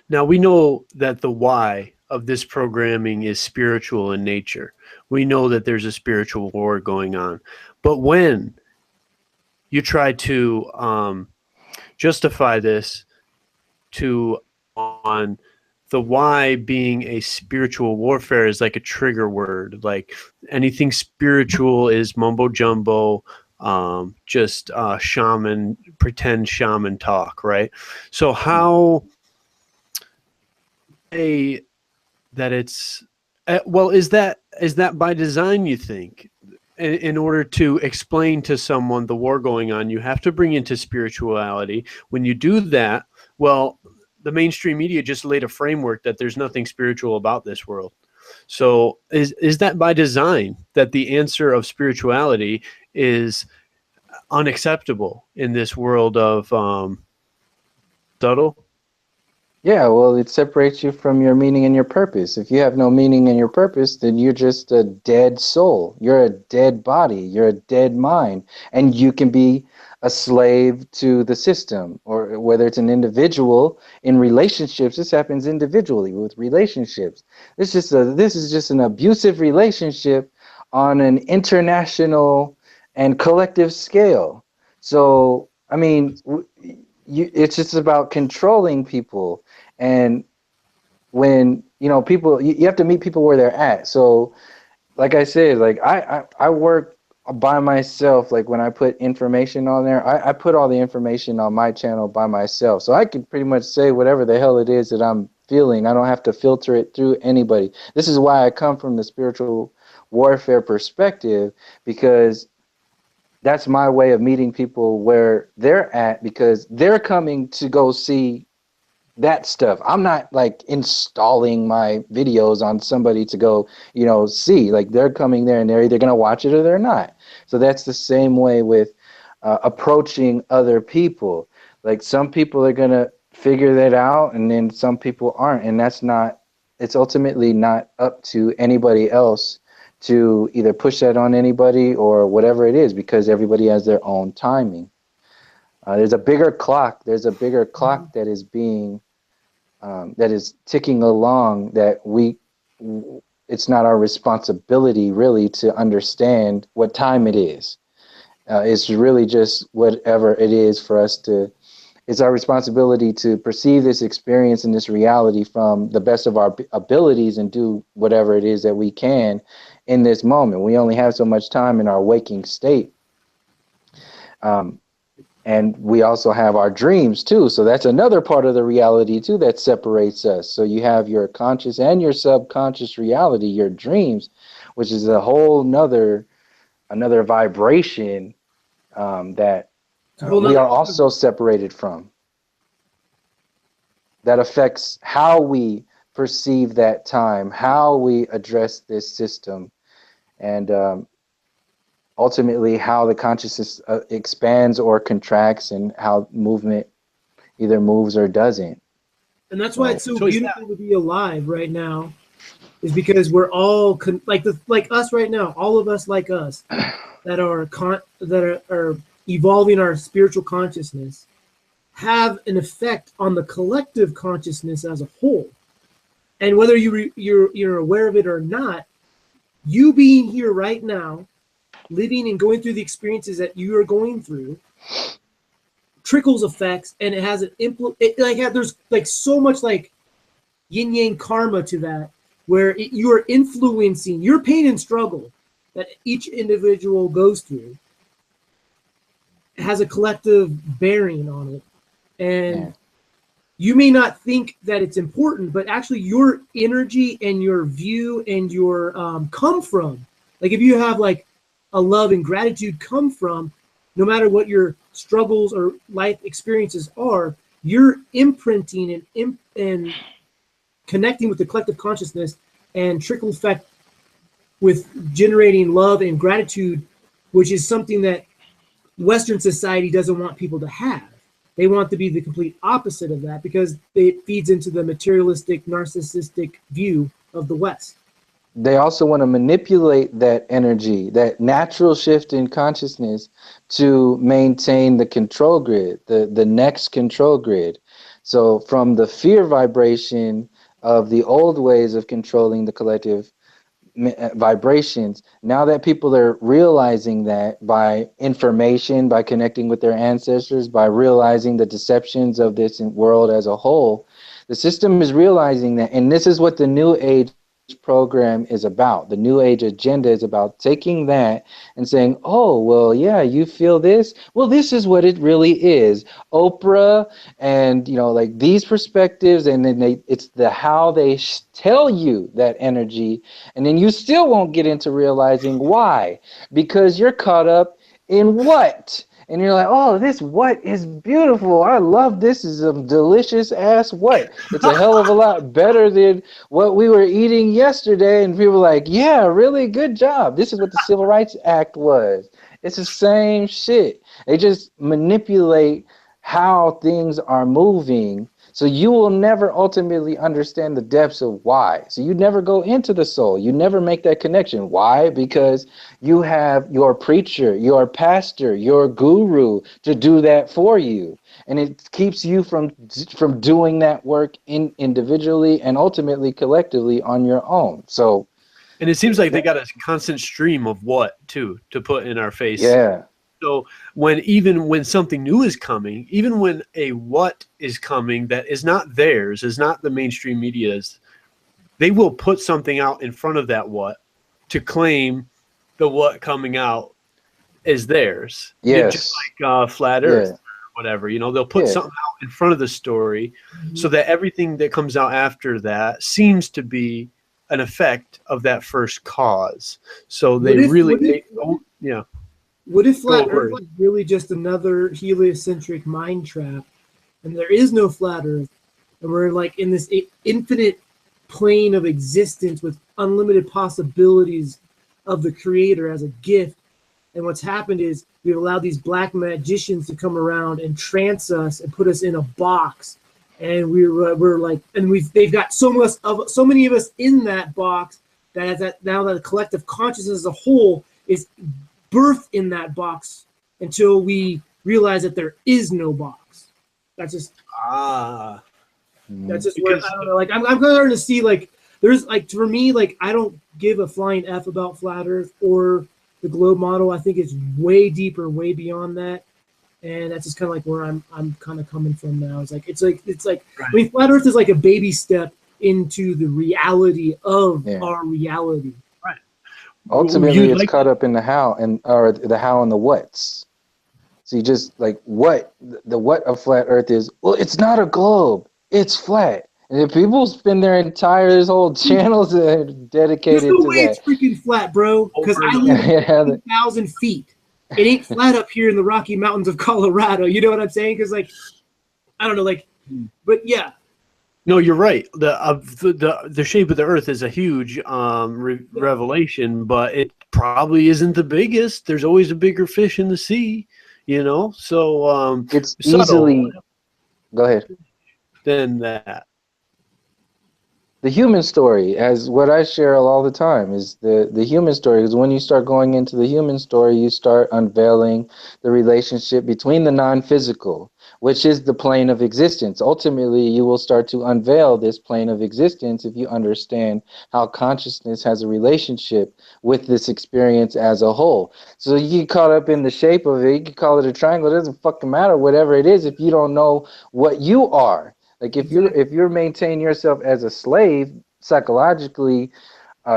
Now, we know that the why of this programming is spiritual in nature. We know that there's a spiritual war going on. But when you try to justify this on the why being a spiritual warfare is like a trigger word, like anything spiritual is mumbo jumbo, just pretend shaman talk, right? So how that it's well, is that by design, you think? In order to explain to someone the war going on, you have to bring into spirituality. When you do that, well, the mainstream media just laid a framework that there's nothing spiritual about this world. So is that by design, that the answer of spirituality is unacceptable in this world of subtle? Yeah, well, it separates you from your meaning and your purpose. If you have no meaning and your purpose, then you're just a dead soul. You're a dead body. You're a dead mind. And you can be a slave to the system, or whether it's an individual in relationships. This happens individually with relationships. This is just an abusive relationship on an international and collective scale. So, I mean, it's just about controlling people. And when people, you have to meet people where they're at. So like I said, like I work by myself. Like when I put information on there, I put all the information on my channel by myself, so I can pretty much say whatever the hell it is that I'm feeling. I don't have to filter it through anybody. This is why I come from the spiritual warfare perspective, because that's my way of meeting people where they're at, because they're coming to go see that stuff. I'm not like installing my videos on somebody to go, see. Like, they're coming there and they're either going to watch it or they're not. So that's the same way with approaching other people. Like, some people are going to figure that out, and then some people aren't. And it's ultimately not up to anybody else to either push that on anybody or whatever it is, because everybody has their own timing. There's a bigger clock. There's a bigger clock that is being that is ticking along. It's not our responsibility really to understand what time it is. It's really just whatever it is for us to. It's our responsibility to perceive this experience and this reality from the best of our abilities and do whatever it is that we can in this moment. We only have so much time in our waking state. And we also have our dreams too. So that's another part of the reality too that separates us. So you have your conscious and your subconscious reality, your dreams, which is a whole another vibration that we are also separated from. That affects how we perceive that time, how we address this system, and ultimately how the consciousness expands or contracts, and how movement either moves or doesn't. And that's why it's so beautiful to be alive right now, is because we're all like us right now, all of us like us that are evolving our spiritual consciousness have an effect on the collective consciousness as a whole. And whether you're aware of it or not, you being here right now, living and going through the experiences that you are going through, trickles effects, and it has there's like so much like yin yang karma to that, where you are influencing your pain and struggle that each individual goes through. It has a collective bearing on it, and you may not think that it's important, but actually your energy and your view and your come from, like if you have like a love and gratitude come from, no matter what your struggles or life experiences are, you're imprinting and connecting with the collective consciousness and trickle effect with generating love and gratitude, which is something that Western society doesn't want people to have. They want to be the complete opposite of that because it feeds into the materialistic, narcissistic view of the West. They also want to manipulate that energy, that natural shift in consciousness, to maintain the control grid, the next control grid. So from the fear vibration of the old ways of controlling the collective vibrations, now that people are realizing that by information, by connecting with their ancestors, by realizing the deceptions of this world as a whole, the system is realizing that, and this is what the New Age program is about. The New Age agenda is about taking that and saying, oh, well, yeah, you feel this? Well, this is what it really is. Oprah and, like these perspectives, and then it's the how they tell you that energy, and then you still won't get into realizing why, because you're caught up in what? And you're like, oh, this what is beautiful. I love this. Is a delicious ass what. It's a hell of a lot better than what we were eating yesterday. And people are like, yeah, really good job. This is what the Civil Rights Act was. It's the same shit. They just manipulate how things are moving. So you will never ultimately understand the depths of why. So you never go into the soul. You never make that connection. Why? Because you have your preacher, your pastor, your guru to do that for you. And it keeps you from doing that work individually and ultimately collectively on your own. So, and it seems like they got a constant stream of what too to put in our face. Yeah. So when something new is coming, even when a what is coming that is not theirs, is not the mainstream media's, they will put something out in front of that what to claim the what coming out is theirs. Yes. Just like flat earth or whatever, they'll put something out in front of the story so that everything that comes out after that seems to be an effect of that first cause. So they What if flat earth is really just another heliocentric mind trap, and there is no flat earth, and we're like in this infinite plane of existence with unlimited possibilities of the creator as a gift, and what's happened is we've allowed these black magicians to come around and trance us and put us in a box, and we're like, and they've got so many of us in that box that now that the collective consciousness as a whole is birth in that box until we realize that there is no box. That's just Because where I don't know. Like I'm starting to see like there's like for me like I don't give a flying F about flat Earth or the globe model. I think it's way deeper, way beyond that, and that's just kind of like where I'm kind of coming from now. It's like right. I mean, flat Earth is like a baby step into the reality of our reality. Right. Ultimately, it's caught up in the how or the how and the whats. See, just like what the what of flat Earth is. Well, it's not a globe. It's flat. And if people spend their entire this whole channels dedicated There's no to way that. it's freaking flat, bro. Because I live at 1,000 feet. It ain't flat up here in the Rocky Mountains of Colorado. You know what I'm saying? Because like, I don't know, like, but yeah. No, you're right. The shape of the Earth is a huge revelation, but it probably isn't the biggest. There's always a bigger fish in the sea, you know. So it's easily. Go ahead. Than that. The human story, as what I share all the time, is the human story. Because when you start going into the human story, you start unveiling the relationship between the non-physical, which is the plane of existence. Ultimately, you will start to unveil this plane of existence if you understand how consciousness has a relationship with this experience as a whole. So you get caught up in the shape of it. You can call it a triangle. It doesn't fucking matter, whatever it is, if you don't know what you are. Like if you're maintaining yourself as a slave psychologically,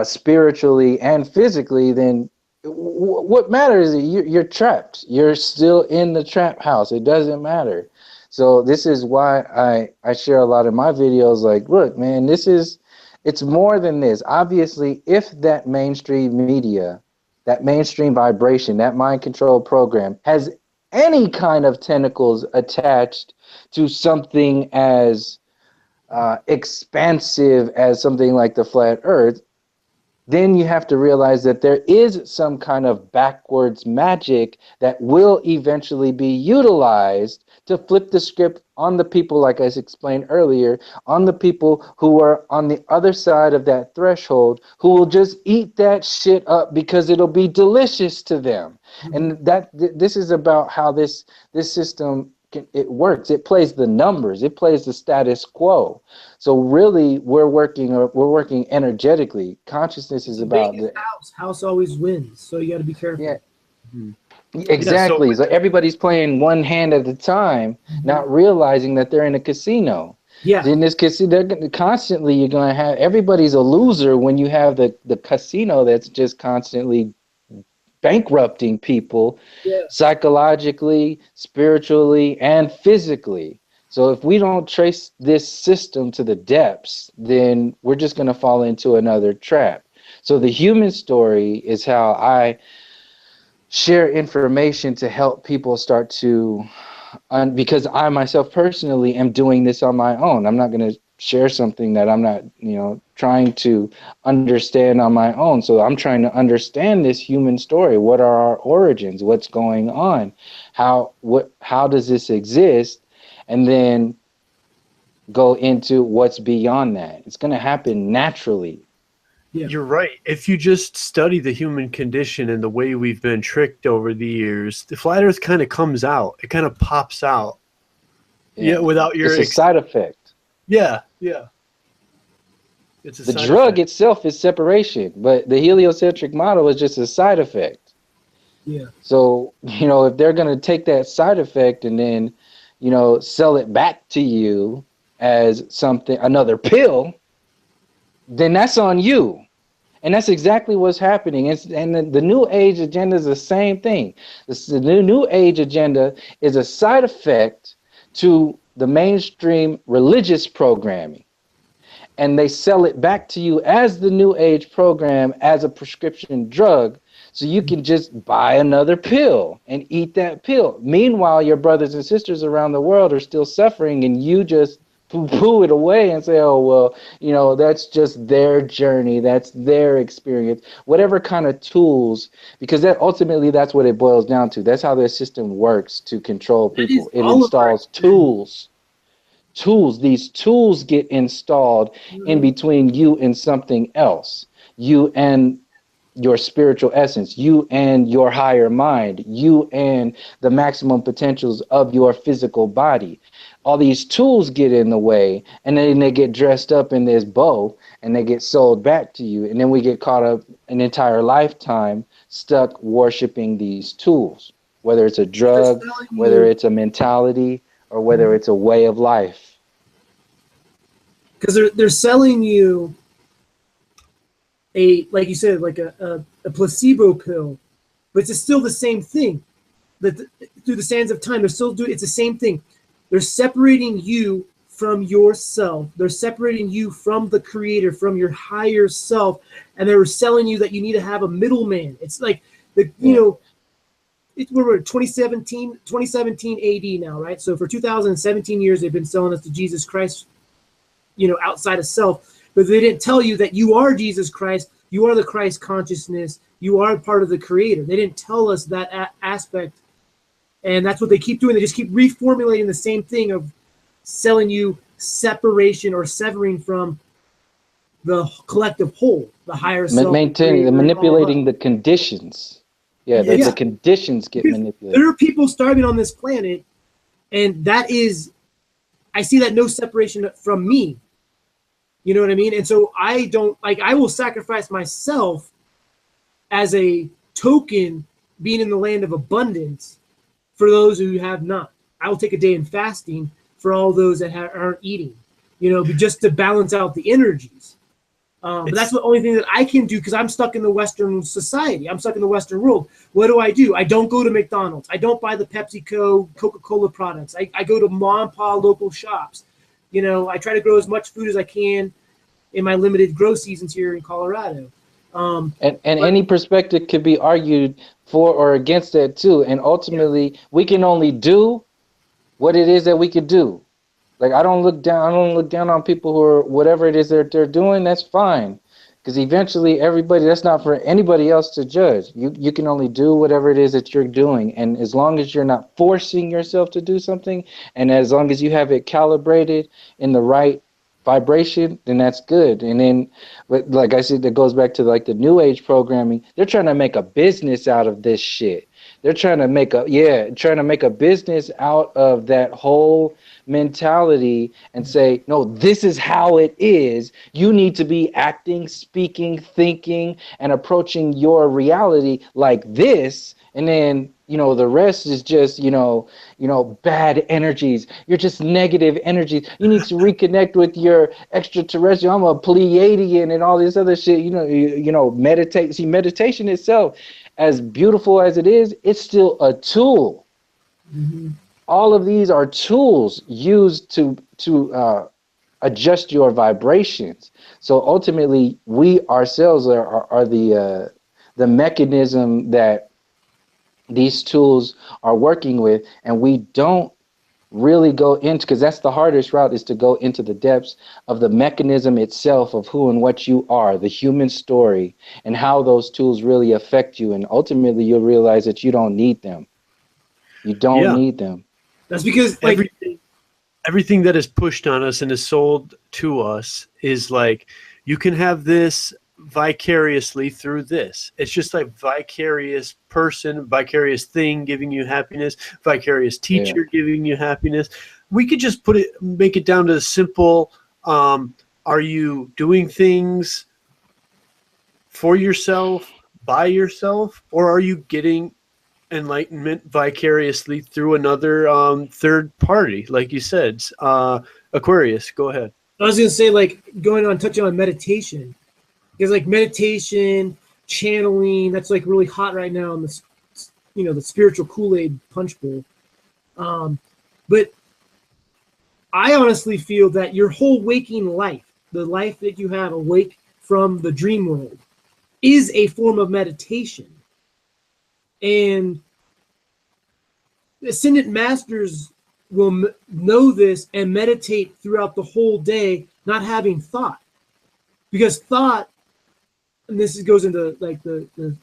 spiritually, and physically, then what matters is you're trapped. You're still in the trap house. It doesn't matter. So this is why I share a lot of my videos. Like, look, man, it's more than this. Obviously, if that mainstream media, that mainstream vibration, that mind control program has any kind of tentacles attached to something as expansive as something like the flat Earth, then you have to realize that there is some kind of backwards magic that will eventually be utilized to flip the script on the people, like I explained earlier, on the people who are on the other side of that threshold, who will just eat that shit up because it'll be delicious to them. And this is about how this system it works. It plays the numbers. It plays the status quo. So really, we're working energetically. Consciousness is about the house always wins. So you got to be careful. Yeah. Exactly. Yeah, so everybody's playing one hand at a time, not realizing that they're in a casino. Yeah. In this casino, constantly you're going to have everybody's a loser when you have the casino that's just constantly bankrupting people psychologically, spiritually, and physically. So if we don't trace this system to the depths, then we're just going to fall into another trap. So the human story is how I share information to help people start to, because I myself personally am doing this on my own. I'm not going to share something that I'm not, trying to understand on my own. So I'm trying to understand this human story. What are our origins? What's going on? How does this exist? And then go into what's beyond that. It's going to happen naturally. Yeah. You're right. If you just study the human condition and the way we've been tricked over the years, the flat Earth kind of comes out. It kind of pops out. Yeah, without your. It's a side effect. Yeah. It's the drug itself is separation, but the heliocentric model is just a side effect. Yeah. So, if they're going to take that side effect and then, sell it back to you as another pill, then that's on you. And that's exactly what's happening. And the New Age agenda is the same thing. The New Age agenda is a side effect to the mainstream religious programming. And they sell it back to you as the New Age program, as a prescription drug, so you can just buy another pill and eat that pill. Meanwhile, your brothers and sisters around the world are still suffering, and you just poo it away and say, oh, well, that's just their journey. That's their experience. Whatever kind of tools, because ultimately that's what it boils down to. That's how their system works to control people. It installs tools. These tools get installed in between you and something else, you and your spiritual essence, you and your higher mind, you and the maximum potentials of your physical body. All these tools get in the way, and then they get dressed up in this bow and they get sold back to you. And then we get caught up an entire lifetime stuck worshiping these tools, whether it's a drug, whether it's a mentality, or whether it's a way of life. Because they're selling you a, like you said, like a placebo pill, but it's still the same thing. That through the sands of time, they're still doing, it's the same thing. They're separating you from yourself. They're separating you from the creator, from your higher self, and they're selling you that you need to have a middleman. It's like you know, we're 2017 AD now, right? So for 2017 years, they've been selling us to Jesus Christ, you know, outside of self. But they didn't tell you that you are Jesus Christ, you are the Christ consciousness, you are part of the creator. They didn't tell us that aspect. And that's what they keep doing. They just keep reformulating the same thing of selling you separation or severing from the collective whole, the higher self. Maintaining, manipulating the conditions. Yeah, the conditions get manipulated. There are people starving on this planet, and that is, I see that no separation from me. You know what I mean? And so I don't, like, I will sacrifice myself as a token being in the land of abundance for those who have not. I will take a day in fasting for all those that aren't eating, you know, just to balance out the energies. But that's the only thing that I can do because I'm stuck in the Western society. I'm stuck in the Western world. What do? I don't go to McDonald's. I don't buy the PepsiCo, Coca-Cola products. I go to mom and pa local shops. You know, I try to grow as much food as I can in my limited grow seasons here in Colorado. And any perspective could be argued for or against that too. And ultimately, we can only do what it is that we could do. Like I don't look down on people who are whatever it is they're doing. That's fine, because eventually everybody. That's not for anybody else to judge. You can only do whatever it is that you're doing, and as long as you're not forcing yourself to do something, and as long as you have it calibrated in the right vibration, then that's good. And then, like I said, that goes back to like the new age programming. They're trying to make a business out of this shit. They're trying to make a business out of that whole mentality and say, no, this is how it is. You need to be acting, speaking, thinking, and approaching your reality like this. And then, you know, the rest is just, you know, bad energies. You're just negative energies. You need to reconnect with your extraterrestrial. I'm a Pleiadian and all this other shit. You know, meditate. See, meditation itself, as beautiful as it is, it's still a tool. Mm-hmm. All of these are tools used to adjust your vibrations. So ultimately, we ourselves are the mechanism that these tools are working with, and we don't really go into, because that's the hardest route, is to go into the depths of the mechanism itself of who and what you are, the human story, and how those tools really affect you. And ultimately, you'll realize that you don't need them. You don't need them. That's because everything that is pushed on us and is sold to us is like, you can have this vicariously through this. It's just like vicarious person, vicarious thing giving you happiness, vicarious teacher giving you happiness. We could just make it down to the simple, are you doing things for yourself, by yourself, or are you getting enlightenment vicariously through another third party? Like you said, Aquarius, go ahead. I was going to say, like, touching on meditation. Because like meditation, channeling, that's like really hot right now in the, you know, the spiritual Kool-Aid punch bowl. But I honestly feel that your whole waking life, the life that you have awake from the dream world, is a form of meditation. And ascendant masters will know this and meditate throughout the whole day, not having thought. Because thought, and this goes into like the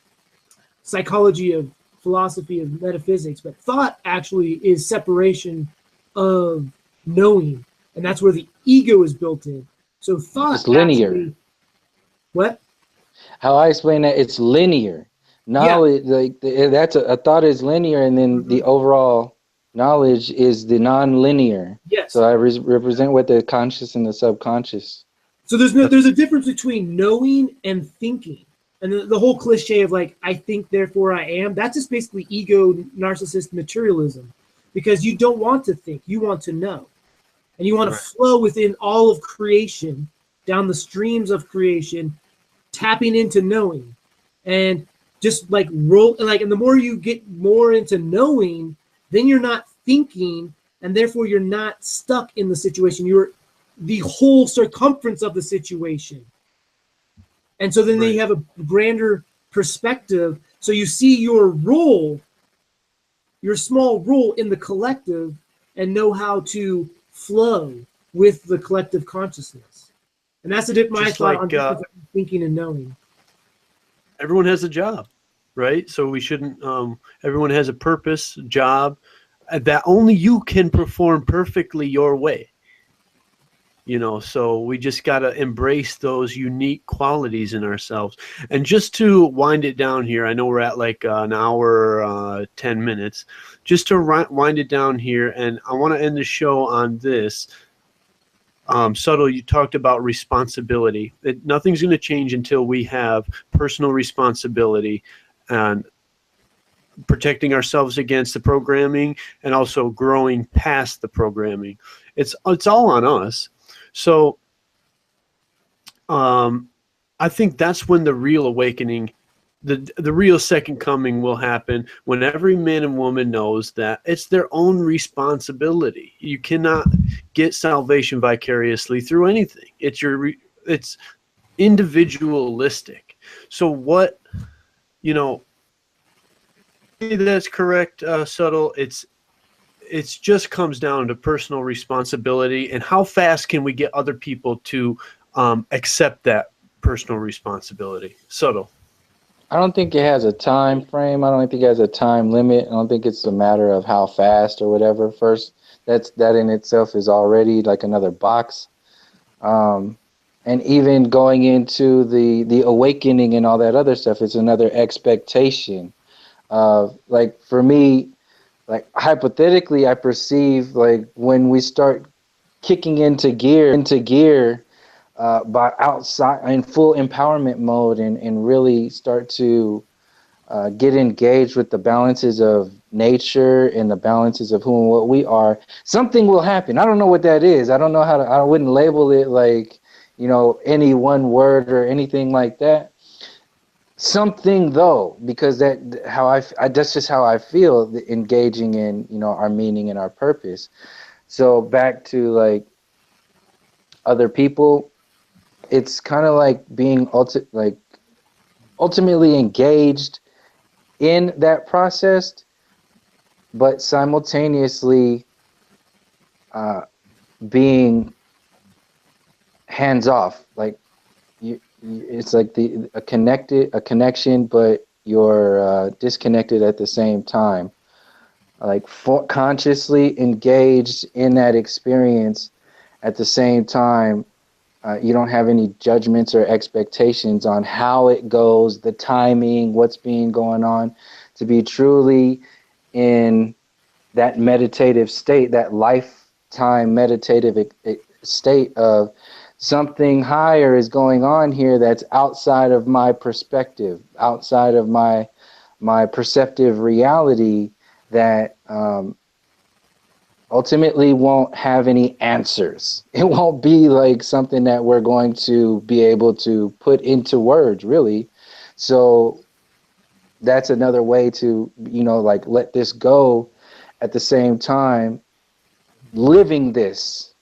psychology of philosophy of metaphysics, but thought actually is separation of knowing, and that's where the ego is built in. So thought, it's linear. Actually, what? How I explain that, it's linear. Yeah. Knowledge, like that's a thought is linear, and then the overall knowledge is the non-linear. So Yes. I represent what the conscious and the subconscious. So there's a difference between knowing and thinking. And the whole cliche of like, I think, therefore I am, that's just basically ego, narcissist materialism. Because you don't want to think, you want to know. And you want to flow within all of creation, down the streams of creation, tapping into knowing. And just like and the more you get more into knowing, then you're not thinking, and therefore you're not stuck in the situation. You're the whole circumference of the situation. And so then you have a grander perspective. So you see your role, your small role in the collective, and know how to flow with the collective consciousness. And that's my thought on thinking and knowing. Everyone has a job, right? So we shouldn't, everyone has a purpose, job, that only you can perform perfectly your way. You know, so we just got to embrace those unique qualities in ourselves. And just to wind it down here, I know we're at like an hour, 10 minutes, just to wind it down here. And I want to end the show on this. Subtle, you talked about responsibility. Nothing's going to change until we have personal responsibility and protecting ourselves against the programming, and also growing past the programming. It's all on us. So I think that's when the real awakening, the real second coming will happen, when every man and woman knows that it's their own responsibility. You cannot get salvation vicariously through anything. It's individualistic. So what, you know, that's correct, Subtle. It's just comes down to personal responsibility, and how fast can we get other people to accept that personal responsibility. Subtle. I don't think it has a time frame. I don't think it has a time limit. I don't think it's a matter of how fast or whatever. First, that in itself is already like another box. And even going into the awakening and all that other stuff, it's another expectation of, like, for me, like hypothetically, I perceive like when we start kicking into gear by outside in full empowerment mode, and really start to get engaged with the balances of nature and the balances of who and what we are, something will happen. I don't know what that is. I don't know how to, I wouldn't label it like, you know, any one word or anything like that. Something though, because that's just how I feel, engaging in, you know, our meaning and our purpose. So back to like other people, it's kind of like being ultimately engaged in that process, but simultaneously being hands off. Like it's like a connection, but you're disconnected at the same time. Like consciously engaged in that experience at the same time. You don't have any judgments or expectations on how it goes, the timing, what's being going on. To be truly in that meditative state, that lifetime meditative state of something higher is going on here that's outside of my perspective, outside of my perceptive reality, that ultimately won't have any answers. It won't be like something that we're going to be able to put into words, really. So that's another way to, you know, like let this go, at the same time living this.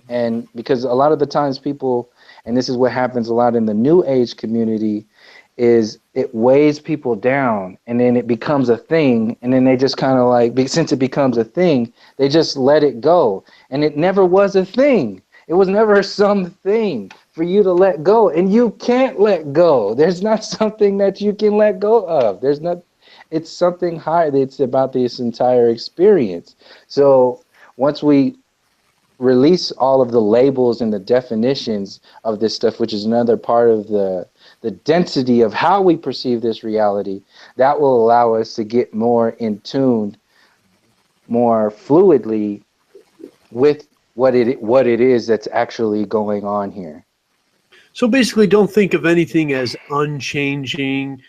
And because a lot of the times people, and this is what happens a lot in the new age community, is it weighs people down, and then it becomes a thing, and then they just kind of like, since it becomes a thing, they just let it go. And it never was a thing. It was never something for you to let go, and you can't let go. There's not something that you can let go of. There's not, it's something higher. It's about this entire experience. So once we release all of the labels and the definitions of this stuff, which is another part of the the density of how we perceive this reality, that will allow us to get more in tune, more fluidly with what it is that's actually going on here. So basically, don't think of anything as unchanging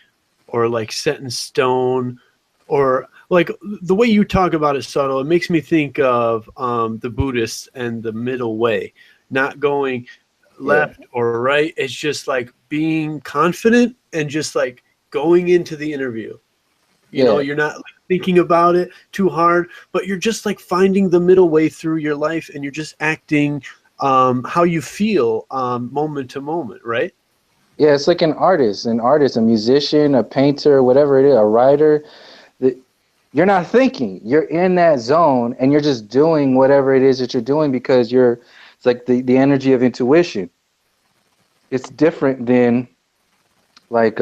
or like set in stone, or like the way you talk about it, subtle. It makes me think of the Buddhists and the middle way, not going left or right. It's just like being confident and just like going into the interview. You know, you're not like thinking about it too hard, but you're just like finding the middle way through your life, and you're just acting how you feel moment to moment, right? Yeah, it's like an artist, a musician, a painter, whatever it is, a writer. You're not thinking. You're in that zone, and you're just doing whatever it is that you're doing because it's like the energy of intuition. It's different than like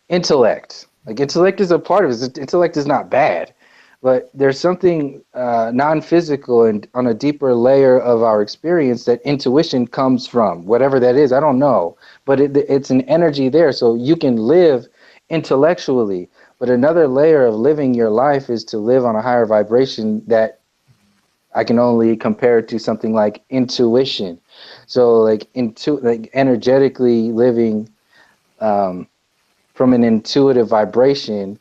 intellect. Like intellect is a part of it. Intellect is not bad, but there's something non-physical and on a deeper layer of our experience that intuition comes from. Whatever that is, I don't know, but it's an energy there. So you can live intellectually, but another layer of living your life is to live on a higher vibration that I can only compare it to something like intuition. So like energetically living from an intuitive vibration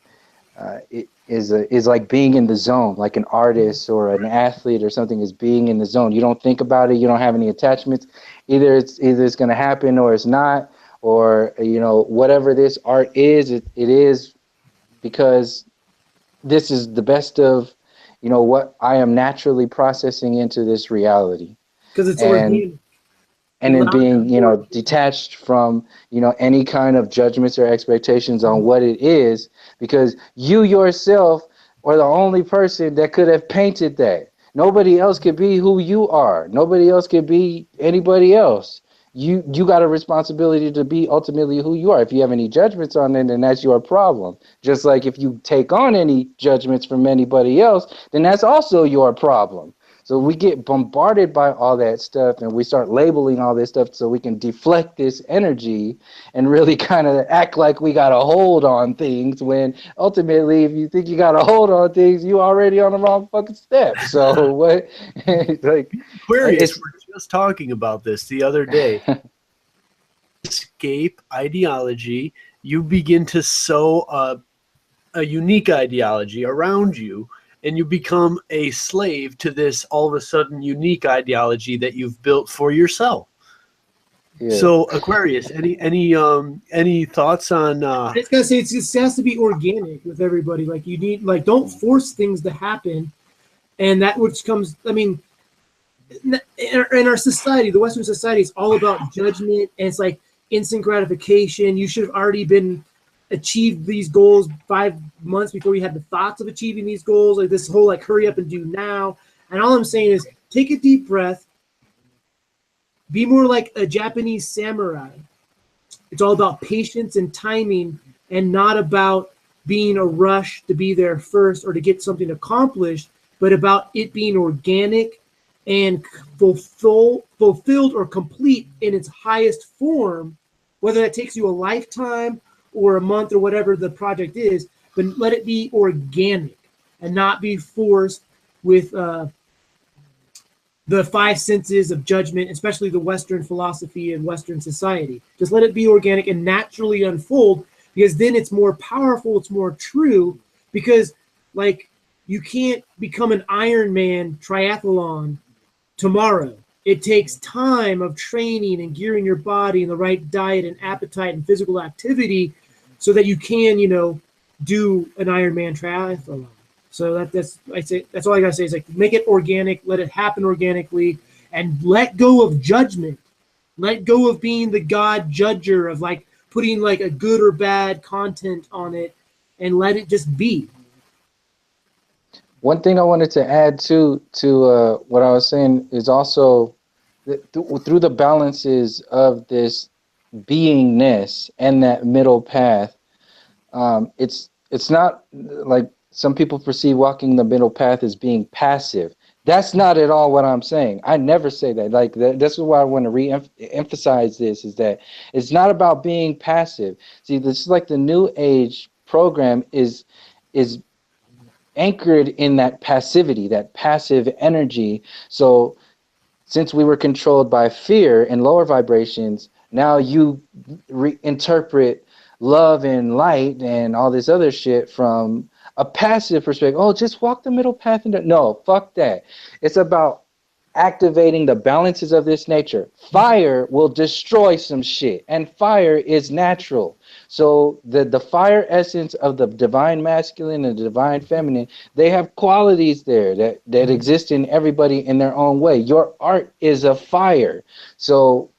it is like being in the zone. Like an artist or an athlete or something is being in the zone. You don't think about it. You don't have any attachments. Either it's going to happen or it's not. Or whatever this art is, it is because this is the best of what I am naturally processing into this reality. Because it's organic. And in being, detached from, any kind of judgments or expectations on what it is, because you yourself are the only person that could have painted that. Nobody else could be who you are. Nobody else could be anybody else. You got a responsibility to be ultimately who you are. If you have any judgments on it, then that's your problem. Just like if you take on any judgments from anybody else, then that's also your problem. So we get bombarded by all that stuff, and we start labeling all this stuff so we can deflect this energy and really kind of act like we got a hold on things, when ultimately, if you think you got a hold on things, you already on the wrong fucking step. So what? Like Aquarius, we're just talking about this the other day. Escape ideology, you begin to sow a unique ideology around you, and you become a slave to this all of a sudden unique ideology that you've built for yourself. Yeah. So Aquarius, any thoughts on I was gonna say, it has to be organic with everybody. Like you need, like, don't force things to happen. And that which comes, I mean, in our society, the Western society, is all about judgment, and it's like instant gratification. You should have already been achieved these goals 5 months before you had the thoughts of achieving these goals. Like this whole like hurry up and do now. And all I'm saying is take a deep breath. Be more like a Japanese samurai. It's all about patience and timing, and not about being a rush to be there first or to get something accomplished, but about it being organic and fulfilled or complete in its highest form, whether that takes you a lifetime or a month or whatever the project is, but let it be organic and not be forced with the five senses of judgment, especially the Western philosophy and Western society. Just let it be organic and naturally unfold, because then it's more powerful, it's more true, because like you can't become an Ironman triathlon tomorrow. It takes time of training and gearing your body and the right diet and appetite and physical activity so that you can, do an Ironman triathlon. So that's all I gotta say is like make it organic, let it happen organically, and let go of judgment. Let go of being the God judger of like putting like a good or bad content on it, and let it just be. One thing I wanted to add to what I was saying is also through the balances of this beingness and that middle path. It's not like some people perceive walking the middle path as being passive. That's not at all what I'm saying. I never say that. Like this is why I want to re-emphasize this, is that it's not about being passive. See, this is like the New Age program is anchored in that passivity, that passive energy. So since we were controlled by fear and lower vibrations, now you reinterpret love and light and all this other shit from a passive perspective. Oh, just walk the middle path. No, fuck that. It's about activating the balances of this nature. Fire will destroy some shit, and fire is natural. So the fire essence of the divine masculine and the divine feminine, they have qualities there that exist in everybody in their own way. Your art is a fire. So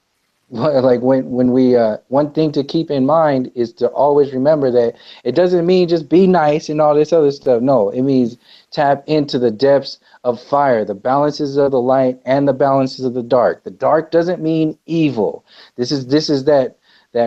like when we one thing to keep in mind is to always remember that it doesn't mean just be nice and all this other stuff. No, it means tap into the depths of fire, the balances of the light and the balances of the dark. The dark doesn't mean evil. This is that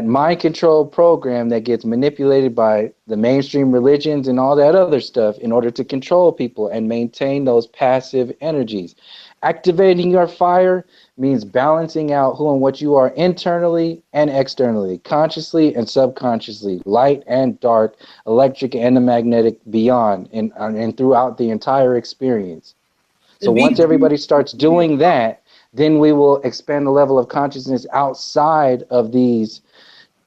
mind control program that gets manipulated by the mainstream religions and all that other stuff in order to control people and maintain those passive energies. Activating your fire means balancing out who and what you are internally and externally, consciously and subconsciously, light and dark, electric and the magnetic, beyond and throughout the entire experience. So once everybody starts doing that, then we will expand the level of consciousness outside of these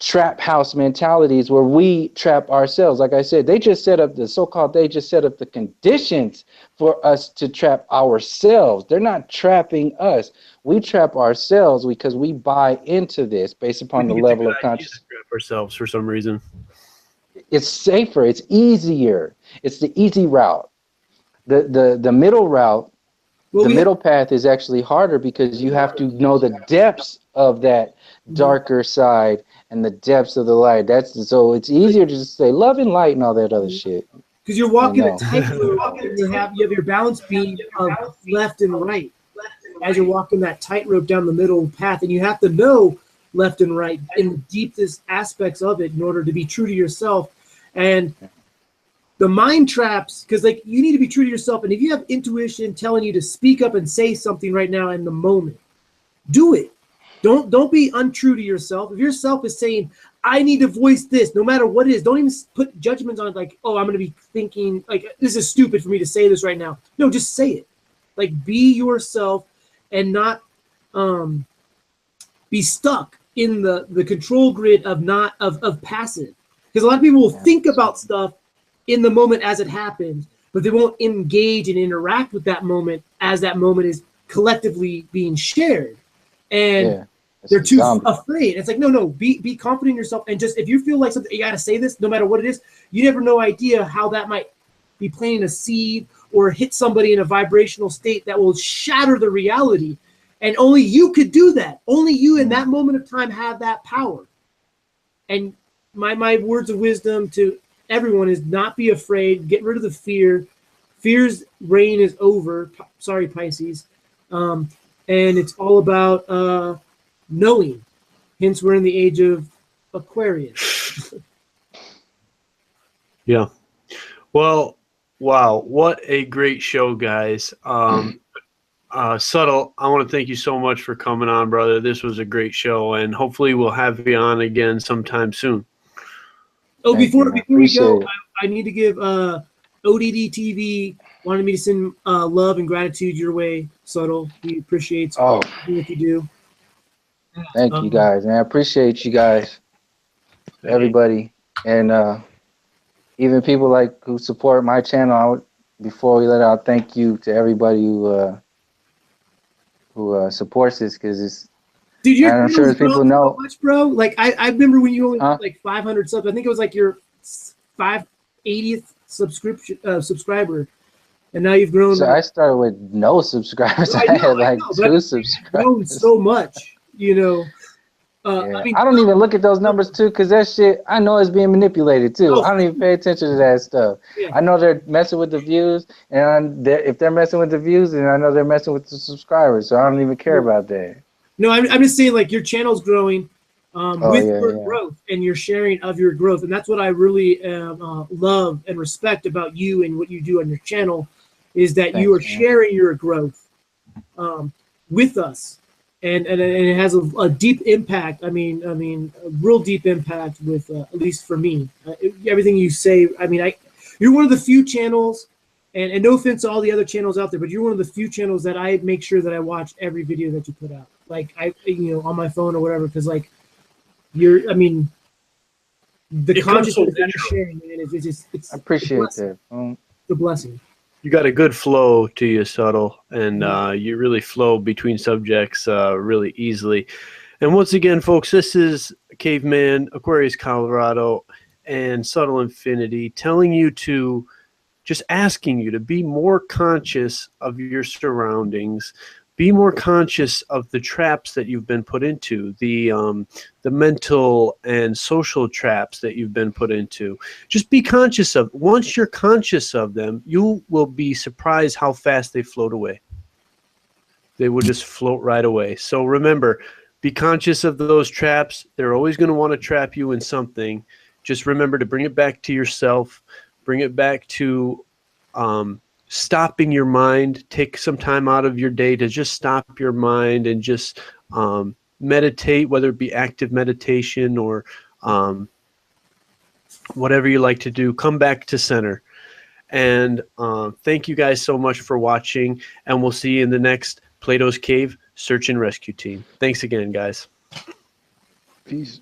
trap house mentalities where we trap ourselves. Like I said, they just set up the conditions for us to trap ourselves. They're not trapping us. We trap ourselves because we buy into this based upon the level of consciousness. Trap ourselves for some reason. It's safer. It's easier. It's the easy route. The middle route, the middle path is actually harder because you have to know the depths of that darker side and the depths of the light. So it's easier to just say love and light and all that other shit. Because you're walking a tightrope, and you have your balance beam of left and right as you're walking that tightrope down the middle path, and you have to know left and right in the deepest aspects of it in order to be true to yourself. And the mind traps, because like you need to be true to yourself, and if you have intuition telling you to speak up and say something right now in the moment, do it. Don't be untrue to yourself. If yourself is saying, I need to voice this, no matter what it is, don't even put judgments on it like, oh, I'm going to be thinking, like, this is stupid for me to say this right now. No, just say it. Like, be yourself and not be stuck in the control grid of passive. Because a lot of people will think about stuff in the moment as it happens, but they won't engage and interact with that moment as that moment is collectively being shared. And they're too afraid. It's like, no, be confident in yourself. And just, if you feel like something, you got to say this, no matter what it is, you never know idea how that might be planting a seed or hit somebody in a vibrational state that will shatter the reality. And only you could do that. Only you in that moment of time have that power. And my words of wisdom to everyone is not be afraid. Get rid of the fear. Fear's reign is over. Sorry, Pisces. And it's all about knowing. Hence, we're in the age of Aquarius. Yeah. Well, wow. What a great show, guys. Subtle, I want to thank you so much for coming on, brother. This was a great show, and hopefully we'll have you on again sometime soon. Oh, before we go, I need to give ODD TV wanted me to send love and gratitude your way, Subtle. He appreciates what you do. Thank you guys, and I appreciate you guys, everybody, and even people like who support my channel. Before we let out, thank you to everybody who supports this, because it's. Dude, I'm sure people know so much, bro. Like I remember when you only had like 500 subs. I think it was like your 580th subscriber, and now you've grown. So I started with no subscribers. I had like 2 subscribers. Grown so much, you know. I mean, I don't even look at those numbers too, because that shit, I know it's being manipulated too. I don't even pay attention to that stuff. Yeah. I know they're messing with the views, and if they're messing with the views, then I know they're messing with the subscribers. So I don't even care about that. No, I'm just saying, like, your channel's growing with your growth, and your sharing of your growth, and that's what I really love and respect about you and what you do on your channel. is that you are sharing your growth with us, and it has a deep impact. I mean, a real deep impact with at least for me. Everything you say. I mean, you're one of the few channels, and no offense to all the other channels out there, but you're one of the few channels that I make sure that I watch every video that you put out, like on my phone or whatever, because like you're. I mean, the consciousness that you're sharing, man, it's I appreciate that. The blessing. You got a good flow to you, Subtle, and you really flow between subjects really easily. And once again, folks, this is Caveman, Aquarius Colorado, and Subtle Infinity telling you to, just asking you to be more conscious of your surroundings, be more conscious of the traps that you've been put into, the mental and social traps that you've been put into. Just be conscious of. Once you're conscious of them, you will be surprised how fast they float away. They will just float right away. So remember, be conscious of those traps. They're always going to want to trap you in something. Just remember to bring it back to yourself. Bring it back to stopping your mind. Take some time out of your day to just stop your mind and just meditate, whether it be active meditation or whatever you like to do. Come back to center. And thank you guys so much for watching, and we'll see you in the next Plato's Cave Search and Rescue Team. Thanks again, guys. Peace.